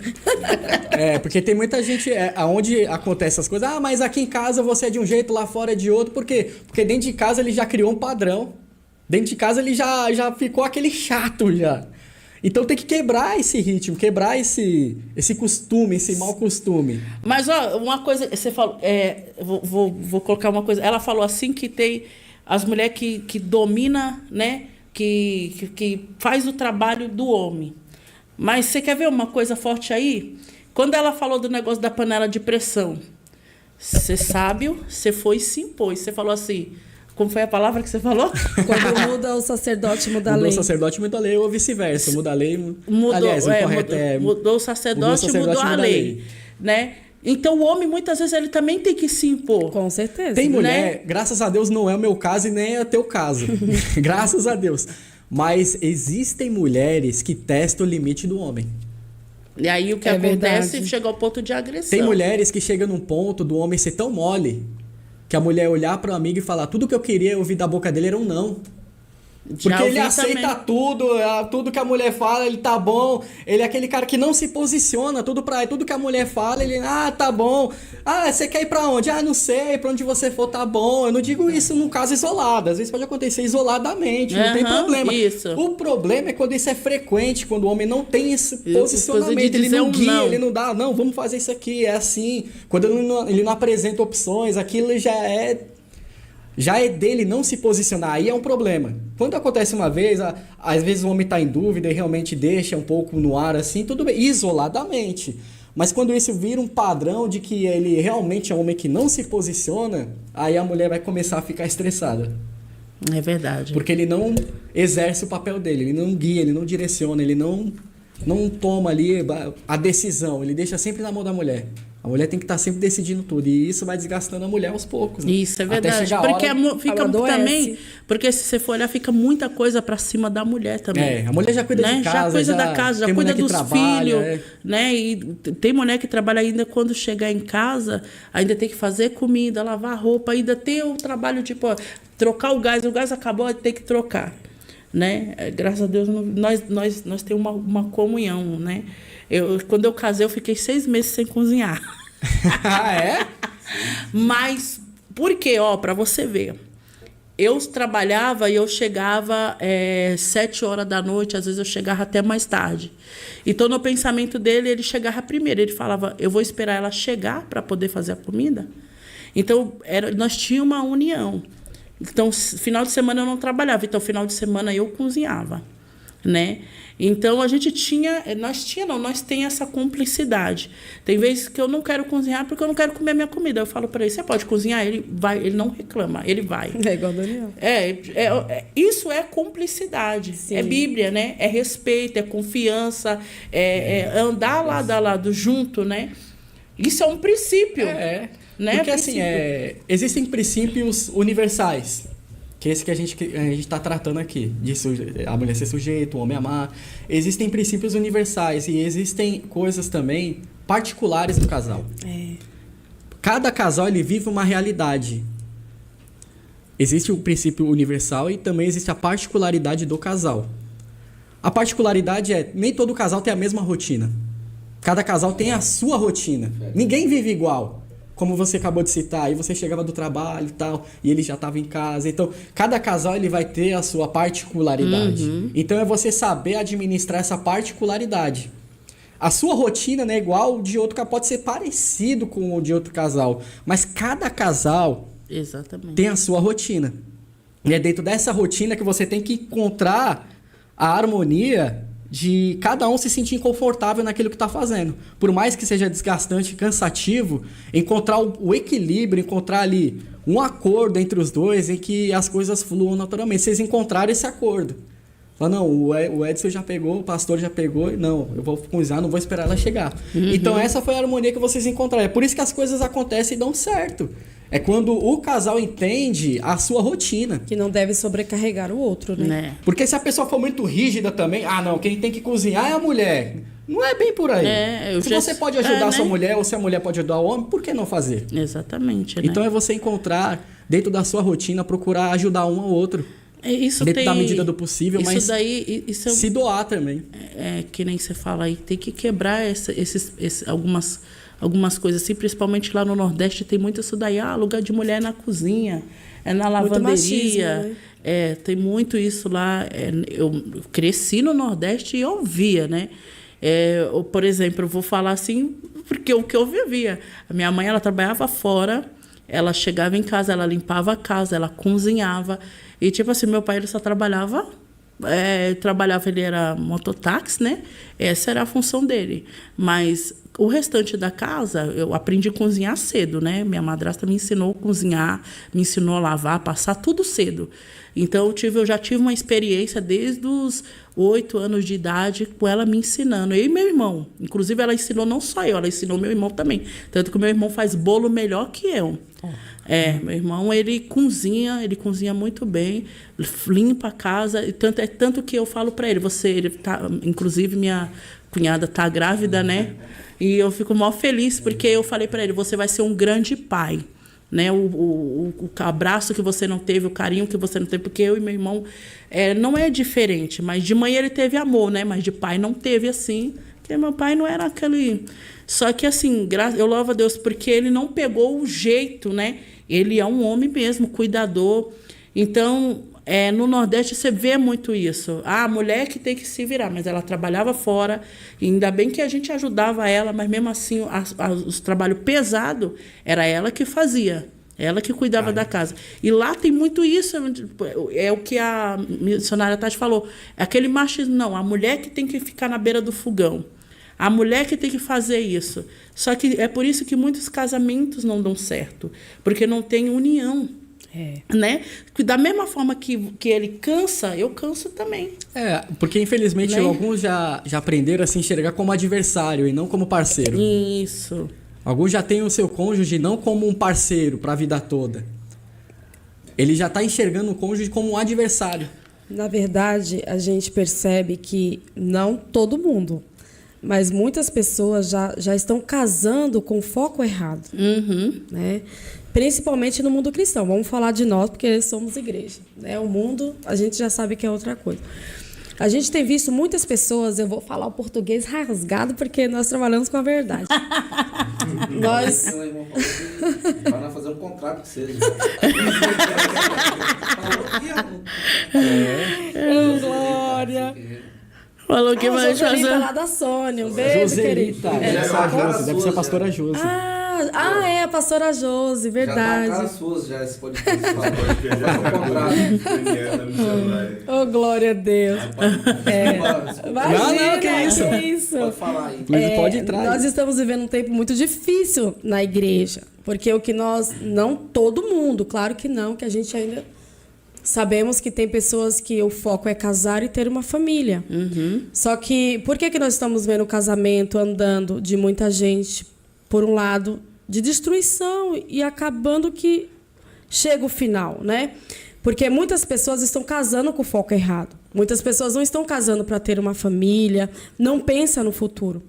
Porque tem muita gente... aonde acontece essas coisas... mas aqui em casa você é de um jeito, lá fora é de outro. Por quê? Porque dentro de casa ele já criou um padrão. Dentro de casa ele já ficou aquele chato já. Então tem que quebrar esse ritmo, quebrar esse costume, esse mau costume. Mas, ó, uma coisa, você falou, vou colocar uma coisa. Ela falou assim que tem as mulheres que domina, né? Que faz o trabalho do homem. Mas você quer ver uma coisa forte aí? Quando ela falou do negócio da panela de pressão, você sabe, você foi e se impôs. Você falou assim, como foi a palavra que você falou? Quando muda o sacerdote, muda a lei. Mudou o sacerdote, muda a lei, ou vice-versa. Muda a lei, mudou o sacerdote, mudou a lei. Né? Então, o homem, muitas vezes, ele também tem que se impor. Com certeza. Tem mulher, né? Graças a Deus não é o meu caso e nem é o teu caso. Graças a Deus. Mas existem mulheres que testam o limite do homem. E aí o que acontece chega ao ponto de agressão. Tem mulheres que chegam num ponto do homem ser tão mole que a mulher olhar para o amigo e falar tudo que eu queria ouvir da boca dele era um não. Porque ele aceita tudo que a mulher fala, ele tá bom. Ele é aquele cara que não se posiciona, tudo que a mulher fala, ele, tá bom. Você quer ir pra onde? Não sei, pra onde você for tá bom. Eu não digo isso num caso isolado, às vezes pode acontecer isoladamente, não tem problema. Isso. O problema é quando isso é frequente, quando o homem não tem esse posicionamento, ele não guia, ele não dá, não, vamos fazer isso aqui, é assim. Quando ele não apresenta opções, aquilo já é dele não se posicionar, aí é um problema. Quando acontece uma vez, às vezes o homem está em dúvida e realmente deixa um pouco no ar assim, tudo bem, isoladamente. Mas quando isso vira um padrão de que ele realmente é um homem que não se posiciona, aí a mulher vai começar a ficar estressada. É verdade. Porque ele não exerce o papel dele, ele não guia, ele não direciona, ele não toma ali a decisão, ele deixa sempre na mão da mulher. A mulher tem que estar sempre decidindo tudo. E isso vai desgastando a mulher aos poucos. Né? Isso, é verdade. Até chegar porque a hora, fica também. Porque se você for olhar, fica muita coisa pra cima da mulher também. A mulher já cuida de casa. Já cuida da casa, já cuida dos filhos. Né? E tem mulher que trabalha ainda quando chegar em casa, ainda tem que fazer comida, lavar roupa, ainda tem o trabalho de trocar o gás acabou, tem que trocar. Né? Graças a Deus, nós temos uma comunhão, né? Quando eu casei, eu fiquei 6 meses sem cozinhar. É? Mas, por quê? Pra você ver. Eu trabalhava e eu chegava 7 horas da noite, às vezes eu chegava até mais tarde. Então, no pensamento dele, ele chegava primeiro. Ele falava, eu vou esperar ela chegar para poder fazer a comida. Então, nós tínhamos uma união. Então, final de semana eu não trabalhava. Então, final de semana eu cozinhava. Né? Então nós temos essa cumplicidade. Tem vezes que eu não quero cozinhar porque eu não quero comer a minha comida. Eu falo para ele, você pode cozinhar? Ele vai, ele não reclama, ele vai. É igual o Daniel. Isso é cumplicidade. Sim. É Bíblia, né? É respeito, é confiança, é andar lado a lado junto, né? Isso é um princípio. Né? Porque assim, existem princípios universais. Que é esse que a gente está tratando aqui. A mulher ser sujeito, o homem amar. Existem princípios universais e existem coisas também particulares do casal. Cada casal ele vive uma realidade. Existe o princípio universal e também existe a particularidade do casal. A particularidade nem todo casal tem a mesma rotina. Cada casal tem a sua rotina. Ninguém vive igual. Como você acabou de citar, aí você chegava do trabalho e tal, e ele já estava em casa. Então, cada casal ele vai ter a sua particularidade. Uhum. Então, é você saber administrar essa particularidade. A sua rotina não é igual de outro casal, pode ser parecido com o de outro casal, mas cada casal tem a sua rotina. E é dentro dessa rotina que você tem que encontrar a harmonia de cada um se sentir confortável naquilo que está fazendo. Por mais que seja desgastante e cansativo, encontrar o equilíbrio, encontrar ali um acordo entre os dois em que as coisas fluam naturalmente. Vocês encontraram esse acordo. Fala, não, o Edson já pegou, o pastor já pegou, não, eu vou cozinhar, não vou esperar ela chegar. Uhum. Então essa foi a harmonia que vocês encontraram. É por isso que as coisas acontecem e dão certo. É quando o casal entende a sua rotina. Que não deve sobrecarregar o outro, né? Porque se a pessoa for muito rígida também, não, quem tem que cozinhar é a mulher. Não é bem por aí. Se você pode ajudar a sua mulher ou se a mulher pode ajudar o homem, por que não fazer? Exatamente. Então é você encontrar, dentro da sua rotina, procurar ajudar um ao outro. Dentro da medida do possível, mas se doar também. Que nem você fala aí, tem que quebrar algumas algumas coisas assim, principalmente lá no Nordeste tem muito isso daí, lugar de mulher na cozinha, na lavanderia, machismo, né? Tem muito isso lá. Eu cresci no Nordeste e ouvia, né? Por exemplo, eu vou falar assim, porque o que eu vivia. A minha mãe, ela trabalhava fora, ela chegava em casa, ela limpava a casa, ela cozinhava. E, tipo assim, meu pai, ele só trabalhava... ele era mototáxi, né? Essa era a função dele. Mas o restante da casa, eu aprendi a cozinhar cedo, né? Minha madrasta me ensinou a cozinhar, me ensinou a lavar, passar tudo cedo. Então, eu já tive uma experiência desde os 8 anos de idade com ela me ensinando. Eu e meu irmão. Inclusive, ela ensinou não só eu, ela ensinou meu irmão também. Tanto que o meu irmão faz bolo melhor que eu. Meu irmão, ele cozinha muito bem, limpa a casa, tanto que eu falo para ele, inclusive minha cunhada tá grávida, né? E eu fico mó feliz, porque eu falei para ele, você vai ser um grande pai, né? O abraço que você não teve, o carinho que você não teve, porque eu e meu irmão, não é diferente, mas de mãe ele teve amor, né? Mas de pai não teve assim, porque meu pai não era aquele... Só que assim, eu louvo a Deus, porque ele não pegou o jeito, né? Ele é um homem mesmo, cuidador. Então, no Nordeste você vê muito isso. A mulher que tem que se virar, mas ela trabalhava fora. E ainda bem que a gente ajudava ela, mas mesmo assim, os trabalhos pesados, era ela que fazia. Ela que cuidava da casa. E lá tem muito isso. É o que a missionária Tati falou. É aquele machismo. Não, a mulher que tem que ficar na beira do fogão. A mulher que tem que fazer isso. Só que é por isso que muitos casamentos não dão certo. Porque não tem união. Né? Da mesma forma que ele cansa, eu canso também. Porque infelizmente alguns já aprenderam a se enxergar como adversário e não como parceiro. Isso. Alguns já têm o seu cônjuge não como um parceiro para a vida toda. Ele já está enxergando o cônjuge como um adversário. Na verdade, a gente percebe que não todo mundo... Mas muitas pessoas já estão casando com foco errado. Né? Principalmente no mundo cristão. Vamos falar de nós, porque somos igreja. Né? O mundo, a gente já sabe que é outra coisa. A gente tem visto muitas pessoas, eu vou falar o português rasgado, porque nós trabalhamos com a verdade. Nós... Para fazer um contrato que seja. Glória! Falou que vai fazer... lá da Sônia. Um beijo, querida. Deve ser a pastora Josi. É a pastora Josi, verdade. Já tá a cara suas, já, esse podcast. Oh, glória a Deus. Não, que isso. Pode falar aí. Pode entrar. Nós estamos vivendo um tempo muito difícil na igreja. Porque o que nós... Não todo mundo, claro que não, que a gente ainda... Sabemos que tem pessoas que o foco é casar e ter uma família. Só que, por que nós estamos vendo o casamento andando de muita gente, por um lado, de destruição e acabando que chega o final, né? Porque muitas pessoas estão casando com o foco errado. Muitas pessoas não estão casando para ter uma família, não pensam no futuro.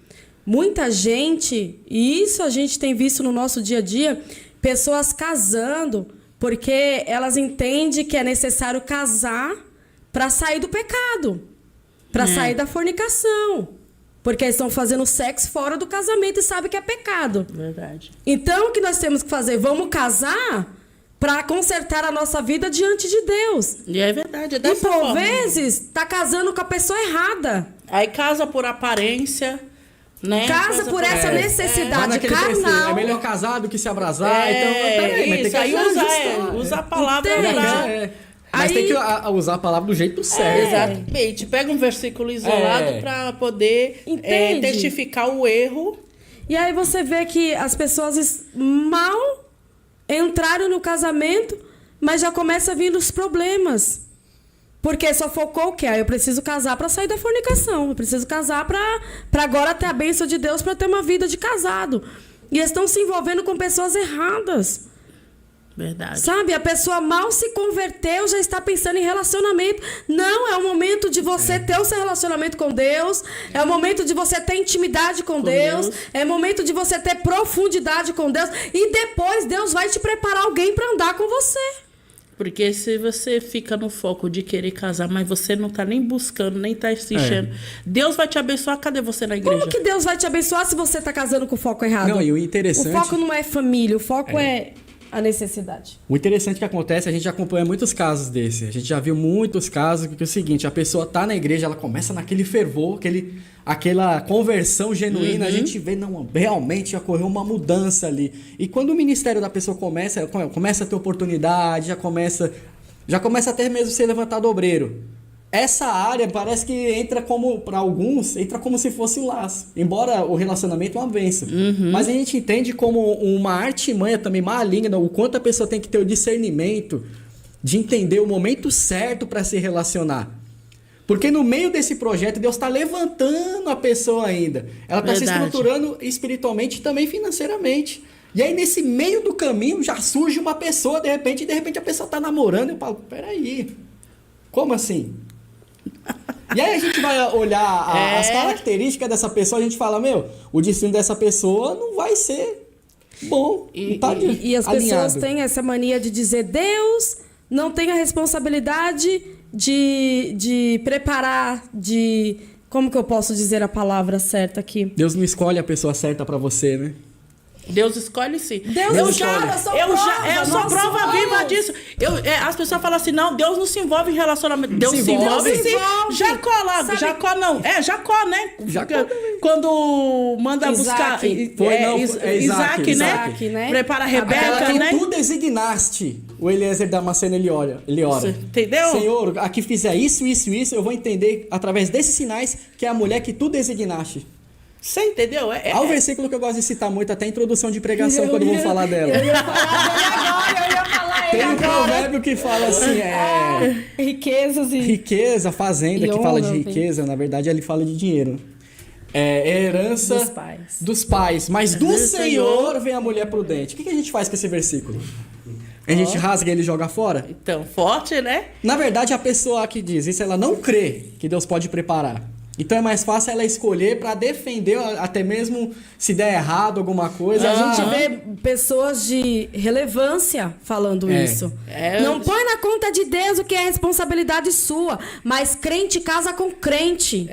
Muita gente, e isso a gente tem visto no nosso dia a dia, pessoas casando... Porque elas entendem que é necessário casar para sair do pecado, para sair da fornicação. Porque eles estão fazendo sexo fora do casamento e sabem que é pecado. Verdade. Então, o que nós temos que fazer? Vamos casar para consertar a nossa vida diante de Deus. E é verdade. E por vezes, está casando com a pessoa errada. Aí casa por aparência... Né? Casa por essa necessidade carnal. É melhor casar do que se abrasar. Então, peraí, mas tem que aí usa a palavra Mas tem que usar a palavra do jeito certo. Exatamente. Pega um versículo isolado para poder testificar o erro. E aí você vê que as pessoas mal entraram no casamento, mas já começa a vir os problemas. Porque só focou o quê? Eu preciso casar para sair da fornicação. Eu preciso casar para agora ter a bênção de Deus para ter uma vida de casado. E eles estão se envolvendo com pessoas erradas. Verdade. Sabe? A pessoa mal se converteu, já está pensando em relacionamento. Não, é o momento de você ter o seu relacionamento com Deus. É o momento de você ter intimidade com Deus. É o momento de você ter profundidade com Deus. E depois Deus vai te preparar alguém para andar com você. Porque se você fica no foco de querer casar, mas você não tá nem buscando, nem tá se enchendo, Deus vai te abençoar, cadê você na igreja? Como que Deus vai te abençoar se você tá casando com o foco errado? Não, e o interessante... O foco não é família, o foco é a necessidade. O interessante que acontece, a gente acompanha muitos casos desse. A gente já viu muitos casos que é o seguinte, a pessoa tá na igreja, ela começa naquele fervor, aquela conversão genuína, a gente vê, não, realmente ocorreu uma mudança ali. E quando o ministério da pessoa começa a ter oportunidade, já começa até mesmo a ser levantado obreiro. Essa área parece que entra como, para alguns, entra como se fosse um laço. Embora o relacionamento é uma bênção. Mas a gente entende como uma artimanha também maligna, o quanto a pessoa tem que ter o discernimento de entender o momento certo para se relacionar. Porque no meio desse projeto, Deus está levantando a pessoa ainda. Ela está se estruturando espiritualmente e também financeiramente. E aí, nesse meio do caminho, já surge uma pessoa, de repente a pessoa está namorando. Eu falo, peraí, como assim? E aí a gente vai olhar as características dessa pessoa, a gente fala, o destino dessa pessoa não vai ser bom. E as pessoas têm essa mania de dizer, Deus não tem a responsabilidade de preparar, como que eu posso dizer a palavra certa aqui? Deus não escolhe a pessoa certa pra você, né? Deus escolhe sim. Eu sou prova viva disso. As pessoas falam assim, não, Deus não se envolve em relacionamento. Deus se envolve sim. Jacó não. Jacó, né? Quando manda buscar Isaac, né? Prepara a Rebeca, né? Tu designaste. O Eliezer Damasceno, ele ora. Entendeu? Senhor, aqui fizer isso, eu vou entender através desses sinais que é a mulher que tu designaste. Você entendeu? Há um versículo que eu gosto de citar muito, até a introdução de pregação, quando eu vou falar dela. Eu ia falar Tem um provérbio que fala assim, riquezas e... Riqueza, fazenda, e que fala de honra, riqueza, na verdade ele fala de dinheiro. É herança dos pais. Mas do Senhor vem a mulher prudente. O que a gente faz com esse versículo? A gente rasga ele e joga fora? Então, forte, né? Na verdade, a pessoa que diz isso, ela não crê que Deus pode preparar. Então é mais fácil ela escolher para defender, até mesmo se der errado alguma coisa. A gente vê pessoas de relevância falando isso. Não põe na conta de Deus o que é responsabilidade sua, mas crente casa com crente.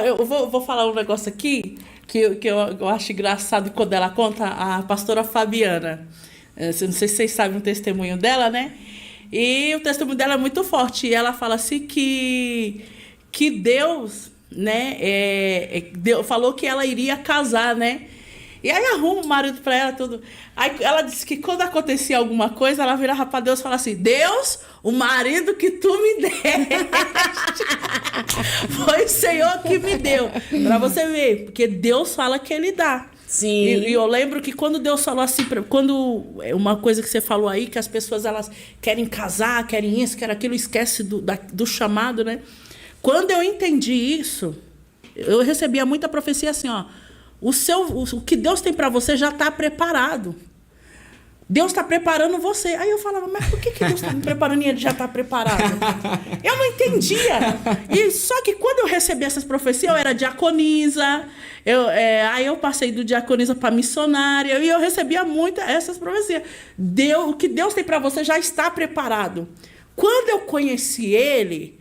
Eu vou falar um negócio aqui que eu acho engraçado quando ela conta, a pastora Fabiana. Não sei se vocês sabem o testemunho dela, né? E o testemunho dela é muito forte. E ela fala assim que Deus, né, Deus falou que ela iria casar, né? E aí arruma o marido para ela, tudo. Aí ela disse que quando acontecia alguma coisa, ela virava para Deus e falava assim, Deus, o marido que tu me deste. Foi o Senhor que me deu. Para você ver, porque Deus fala que Ele dá. Sim. E eu lembro que quando Deus falou assim, quando uma coisa que você falou aí, que as pessoas elas querem casar, querem isso, querem aquilo, esquece do chamado, né? Quando eu entendi isso, eu recebia muita profecia assim, ó, o que Deus tem para você já está preparado. Deus está preparando você. Aí eu falava, mas por que Deus está me preparando e Ele já está preparado? Eu não entendia. E só que quando eu recebi essas profecias, eu era diaconisa, aí eu passei do diaconisa para missionária, e eu recebia muito essas profecias. O que Deus tem para você já está preparado. Quando eu conheci Ele,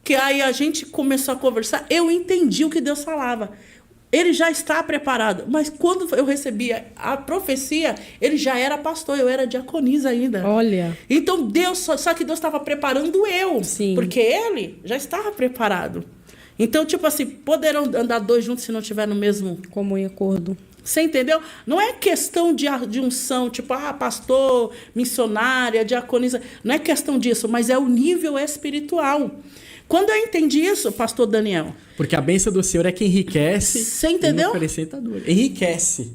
que aí a gente começou a conversar, eu entendi o que Deus falava. Ele já está preparado. Mas quando eu recebia a profecia, ele já era pastor, eu era diaconisa ainda. Olha. Então só que Deus estava preparando eu. Sim. Porque ele já estava preparado. Então, tipo assim, poderão andar dois juntos se não estiver no mesmo... Comum acordo. Você entendeu? Não é questão de unção, tipo, pastor, missionária, diaconisa. Não é questão disso, mas é o nível espiritual. Quando eu entendi isso, pastor Daniel... Porque a bênção do Senhor é que enriquece. Você entendeu? E não acrescenta dor. Enriquece.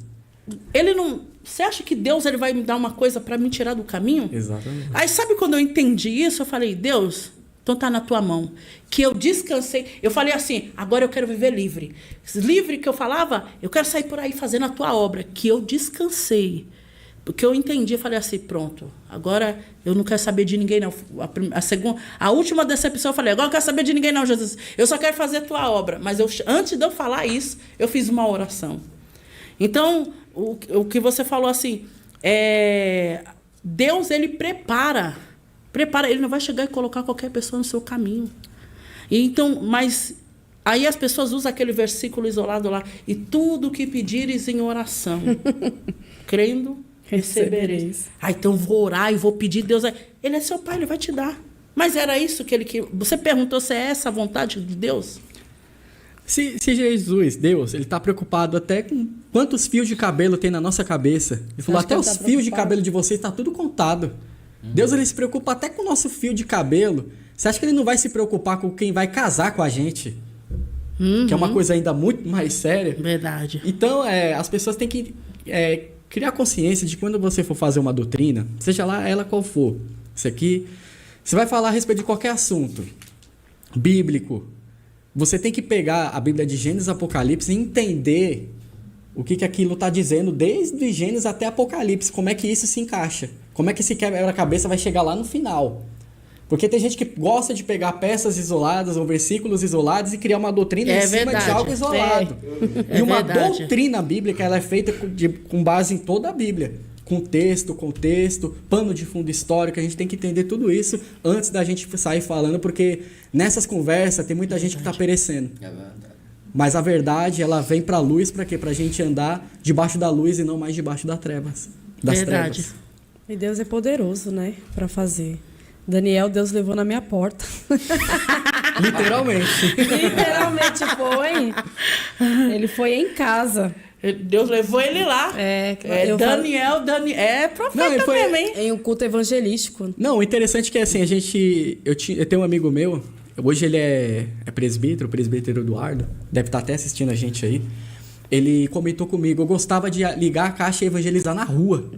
Ele não... Você acha que Deus ele vai me dar uma coisa para me tirar do caminho? Exatamente. Aí sabe quando eu entendi isso? Eu falei, Deus, então tá na tua mão. Que eu descansei. Eu falei assim, agora eu quero viver livre. Livre que eu falava, eu quero sair por aí fazendo a tua obra. Que eu descansei. Porque eu entendi, eu falei assim, pronto, agora eu não quero saber de ninguém, não. A última decepção, eu falei, agora eu não quero saber de ninguém, não, Jesus. Eu só quero fazer a tua obra. Mas antes de eu falar isso, eu fiz uma oração. Então, o que você falou assim, Deus, ele prepara Prepara, ele não vai chegar e colocar qualquer pessoa no seu caminho. E então, mas aí as pessoas usam aquele versículo isolado lá. E tudo que pedires em oração, crendo, recebereis. Ah, então vou orar e vou pedir, Deus. Ele é seu pai, ele vai te dar. Mas era isso que ele queria. Você perguntou se é essa a vontade de Deus? Se Jesus, Deus, ele tá preocupado até com quantos fios de cabelo tem na nossa cabeça. Ele falou, até os fios de cabelo de vocês tá tudo contado. Deus, ele se preocupa até com o nosso fio de cabelo. Você acha que ele não vai se preocupar com quem vai casar com a gente? Que é uma coisa ainda muito mais séria. Verdade. Então, as pessoas têm que criar consciência de que quando você for fazer uma doutrina, seja lá ela qual for, isso aqui, você vai falar a respeito de qualquer assunto bíblico, você tem que pegar a Bíblia de Gênesis e Apocalipse e entender o que aquilo está dizendo desde Gênesis até Apocalipse, como é que isso se encaixa, como é que esse quebra-cabeça vai chegar lá no final. Porque tem gente que gosta de pegar peças isoladas ou versículos isolados e criar uma doutrina em cima de algo isolado. E uma doutrina bíblica, ela é feita com base em toda a Bíblia. Contexto, pano de fundo histórico. A gente tem que entender tudo isso antes da gente sair falando, porque nessas conversas tem muita gente que está perecendo. É verdade. Mas a verdade, ela vem para a luz, para quê? Para a gente andar debaixo da luz e não mais debaixo das trevas. Verdade. E Deus é poderoso, né? Para fazer. Daniel, Deus levou na minha porta. Literalmente. Literalmente foi. Ele foi em casa. Deus levou ele lá. Daniel, é profeta mesmo, hein? Em um culto evangelístico. Não, o interessante é que assim, eu tenho um amigo meu, hoje ele é presbítero, o presbítero Eduardo, deve estar até assistindo a gente aí. Ele comentou comigo, eu gostava de ligar a caixa e evangelizar na rua.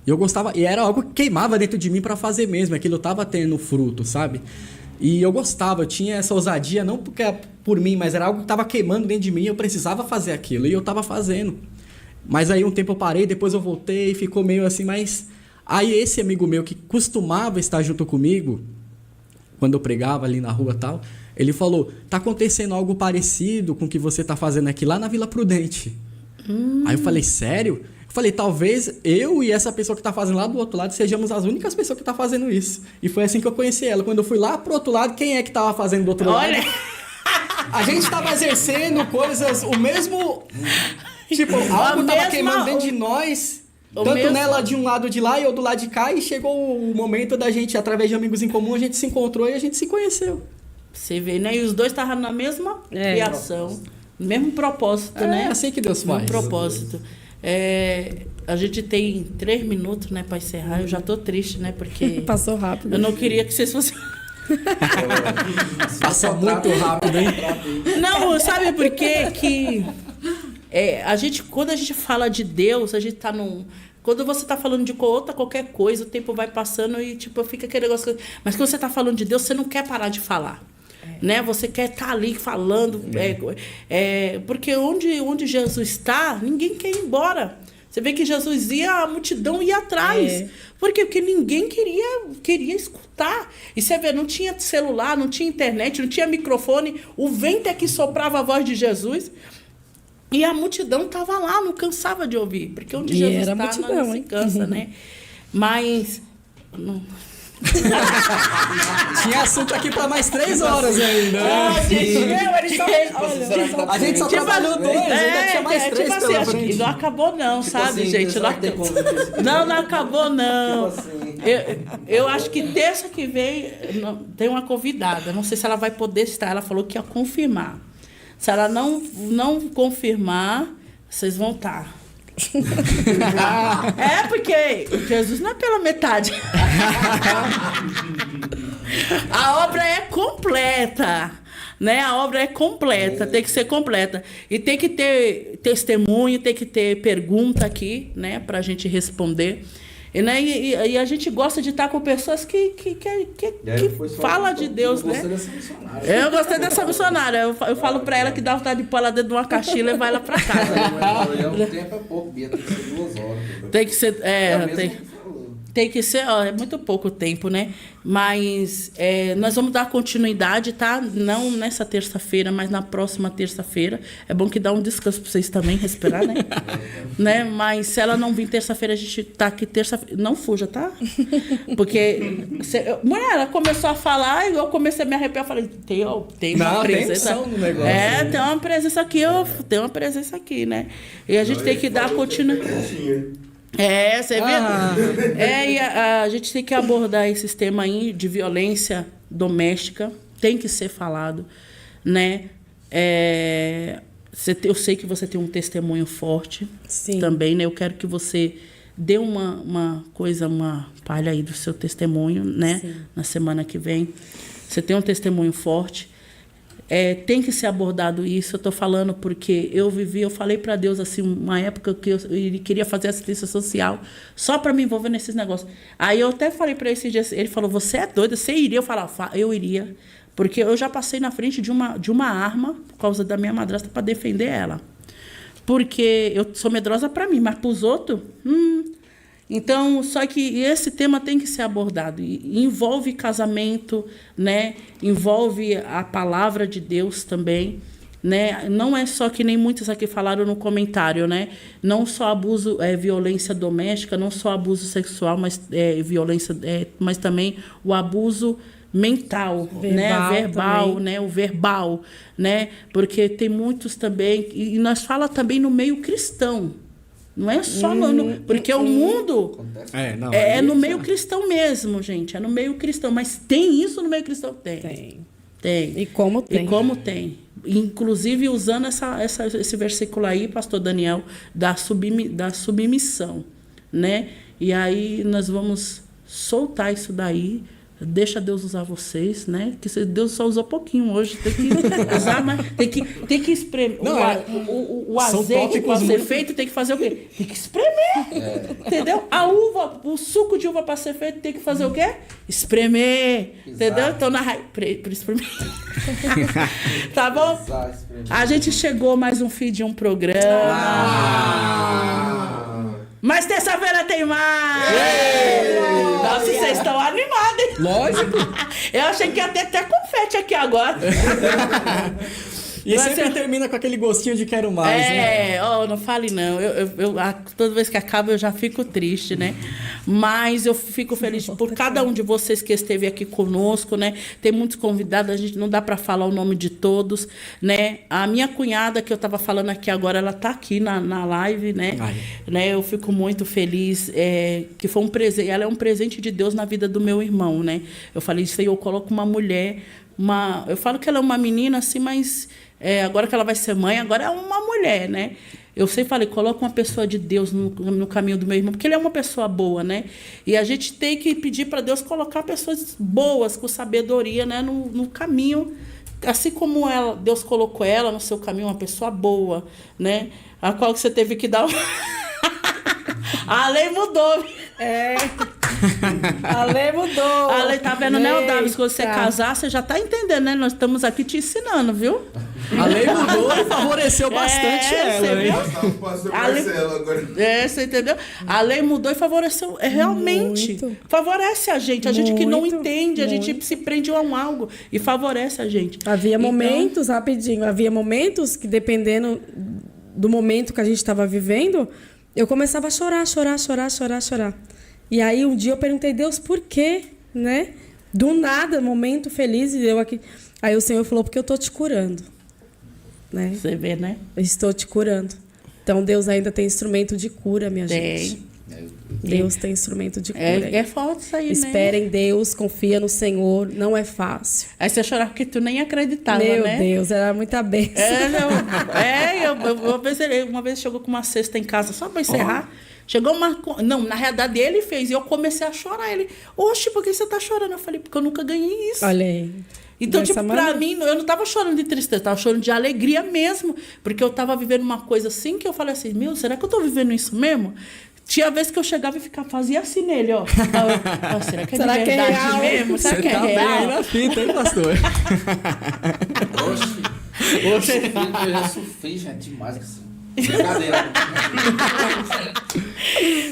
Eu gostava, e era algo que queimava dentro de mim para fazer mesmo, aquilo tava tendo fruto, sabe? E eu gostava, eu tinha essa ousadia, não porque por mim, mas era algo que tava queimando dentro de mim, eu precisava fazer aquilo, e eu tava fazendo. Mas aí um tempo eu parei, depois eu voltei, e ficou meio assim, mas... Aí esse amigo meu que costumava estar junto comigo, quando eu pregava ali na rua e tal, ele falou, tá acontecendo algo parecido com o que você tá fazendo aqui lá na Vila Prudente. Aí eu falei, sério? Falei, talvez eu e essa pessoa que tá fazendo lá do outro lado sejamos as únicas pessoas que tá fazendo isso. E foi assim que eu conheci ela. Quando eu fui lá pro outro lado, quem é que tava fazendo do outro lado? A gente tava exercendo coisas, o mesmo... Tipo, algo tava queimando dentro de nós. Tanto nela de um lado de lá e eu do lado de cá. E chegou o momento da gente, através de amigos em comum, a gente se encontrou e a gente se conheceu. Você vê, né? E os dois estavam na mesma criação. No mesmo propósito, né? É assim que Deus faz. No propósito. A gente tem 3 minutos, né, para encerrar. Eu já tô triste, né, porque... Passou rápido. Eu não queria que vocês fossem... Passou muito rápido, hein? Não, sabe por quê? Que quando a gente fala de Deus, a gente tá num... Quando você tá falando de qualquer coisa, o tempo vai passando e, tipo, fica aquele negócio... Mas quando você tá falando de Deus, você não quer parar de falar. Né? Você quer estar ali falando, porque onde Jesus está, ninguém quer ir embora. Você vê que Jesus ia, a multidão ia atrás. Por quê? Porque ninguém queria escutar. E você vê, não tinha celular, não tinha internet, não tinha microfone, o vento é que soprava a voz de Jesus. E a multidão estava lá, não cansava de ouvir. Porque onde Jesus está, não se cansa, né? Mas... Tinha assunto aqui para mais 3 horas ainda. A gente só trabalhou 2, ainda tinha mais 3 pela frente. Não acabou não, sabe, gente? Não acabou não. Eu acho que terça que vem tem uma convidada. Não sei se ela vai poder estar. Ela falou que ia confirmar. Se ela não confirmar, vocês vão estar. Porque Jesus não é pela metade. A obra é completa, né? A obra é completa, tem que ser completa. E tem que ter testemunho, tem que ter pergunta aqui, né? Pra gente responder. E a gente gosta de estar com pessoas que falam de Deus, né? Eu gostei dessa missionária. Eu falo pra ela que dá vontade de pôr ela dentro de uma caixinha e levar ela pra casa. O tempo é pouco, Bia, tem que ser 2 horas. Tem que ser... Tem que ser, ó, é muito pouco tempo, né? Mas nós vamos dar continuidade, tá? Não nessa terça-feira, mas na próxima terça-feira. É bom que dá um descanso para vocês também respirar, né? Né? Mas se ela não vir terça-feira, a gente tá aqui terça-feira. Não fuja, tá? Porque mulher, ela começou a falar e eu comecei a me arrepiar. Eu falei, tem uma presença. Tem no negócio, tem uma presença aqui, tem uma presença aqui, né? E a gente tem que dar continuidade. Você viu? E a gente tem que abordar esse tema aí de violência doméstica. Tem que ser falado, né? Eu sei que você tem um testemunho forte. Sim. Também, né? Eu quero que você dê uma palha aí do seu testemunho, né? Sim. Na semana que vem. Você tem um testemunho forte. Tem que ser abordado isso. Eu estou falando porque eu falei para Deus assim, uma época que eu queria fazer assistência social só para me envolver nesses negócios. Aí eu até falei para ele falou, você é doida, você iria? Eu falava, eu iria, porque eu já passei na frente de uma arma por causa da minha madrasta para defender ela. Porque eu sou medrosa para mim, mas para os outros... Então, só que esse tema tem que ser abordado. E envolve casamento, né? Envolve a palavra de Deus também, né? Não é só que nem muitos aqui falaram no comentário, né? Não só abuso, violência doméstica, não só abuso sexual, mas violência, mas também o abuso mental, verbal, né? O verbal, né? Porque tem muitos também, e nós fala também no meio cristão. Não é só porque o mundo no meio cristão mesmo, gente. É no meio cristão. Mas tem isso no meio cristão? Tem. E como tem. Inclusive, usando esse versículo aí, pastor Daniel, da submissão, né? E aí nós vamos soltar isso daí. Deixa Deus usar vocês, né? Que Deus só usou pouquinho hoje. Tem que usar, mas tem que espremer. O azeite para ser feito tem que fazer o quê? Tem que espremer. Entendeu? A uva, o suco de uva para ser feito tem que fazer o quê? Espremer. Exato. Entendeu? Então, para espremer. Tá bom? A gente chegou mais um fim de um programa. Mas terça-feira tem mais! Nossa, vocês estão animados, hein? Lógico! Eu achei que ia ter até confete aqui agora. E sempre termina com aquele gostinho de quero mais, né? Não fale não. Toda vez que acaba eu já fico triste, né? Mas eu fico feliz por cada um de vocês que esteve aqui conosco, né? Tem muitos convidados, a gente não dá para falar o nome de todos, né? A minha cunhada, que eu estava falando aqui agora, ela está aqui na live, né? Eu fico muito feliz, que foi um presente. Ela é um presente de Deus na vida do meu irmão, né? Eu falei isso aí, eu coloco uma mulher, eu falo que ela é uma menina assim, mas agora que ela vai ser mãe, agora é uma mulher, né? Eu sempre falei, coloca uma pessoa de Deus no caminho do meu irmão, porque ele é uma pessoa boa, né? E a gente tem que pedir para Deus colocar pessoas boas, com sabedoria, né? No caminho, assim como Deus colocou ela no seu caminho, uma pessoa boa, né? A qual que você teve que dar... A lei mudou. A lei mudou. A lei, tá vendo, né, Davis? Quando você casar, você já tá entendendo, né? Nós estamos aqui te ensinando, viu? A lei mudou e favoreceu bastante ela, hein? Você entendeu? A lei mudou e favoreceu. Realmente. Favorece a gente. A gente que não entende, a gente se prende a algo e favorece a gente. Havia momentos, rapidinho, que dependendo do momento que a gente estava vivendo, eu começava a chorar. E aí um dia eu perguntei, Deus, por quê? Né? Do nada, momento feliz, e eu aqui. Aí o Senhor falou, porque eu estou te curando. Né? Você vê, né? Eu estou te curando. Então Deus ainda tem instrumento de cura, minha gente. Deus tem instrumento de cura. É forte isso aí, Espera né? em Deus, confia no Senhor, não é fácil. Aí você chorava porque tu nem acreditava, Meu né? Meu Deus, era muita bênção. Uma vez chegou com uma cesta em casa, só para encerrar. Chegou uma... Não, na realidade ele fez, e eu comecei a chorar. Ele, oxe, por que você tá chorando? Eu falei, porque eu nunca ganhei isso. Olha aí. Então, pra mim, eu não tava chorando de tristeza, eu tava chorando de alegria mesmo. Porque eu tava vivendo uma coisa assim, que eu falei assim, será que eu tô vivendo isso mesmo? Tinha vezes que eu chegava e fazia assim nele, ó. Será que é de verdade mesmo? Será que é real? Você tá bem aí na fita, hein, pastor? Oxe, eu já sofri, gente, demais assim. Brincadeira.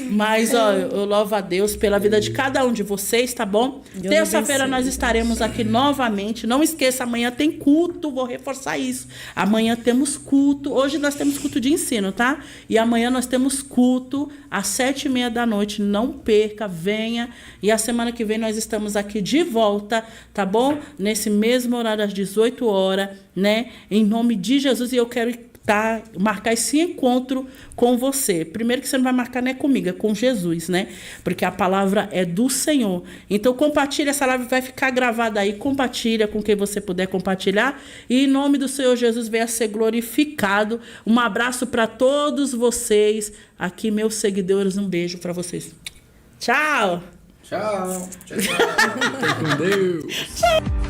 Mas, ó, eu louvo a Deus pela vida de cada um de vocês, tá bom? Deus Terça-feira abençoe. nós estaremos aqui novamente. Não esqueça, amanhã tem culto, vou reforçar isso. Amanhã temos culto. Hoje nós temos culto de ensino, tá? E amanhã nós temos culto às 7h30 da noite. Não perca, venha. E a semana que vem nós estamos aqui de volta, tá bom? Nesse mesmo horário, às 18 horas, né? Em nome de Jesus. E eu quero marcar esse encontro com você. Primeiro que você não vai marcar não é comigo, é com Jesus, né? Porque a palavra é do Senhor. Então compartilha, essa live vai ficar gravada aí, compartilha com quem você puder compartilhar e em nome do Senhor Jesus venha ser glorificado. Um abraço para todos vocês, aqui meus seguidores, um beijo para vocês. Tchau! Tchau. Com Deus.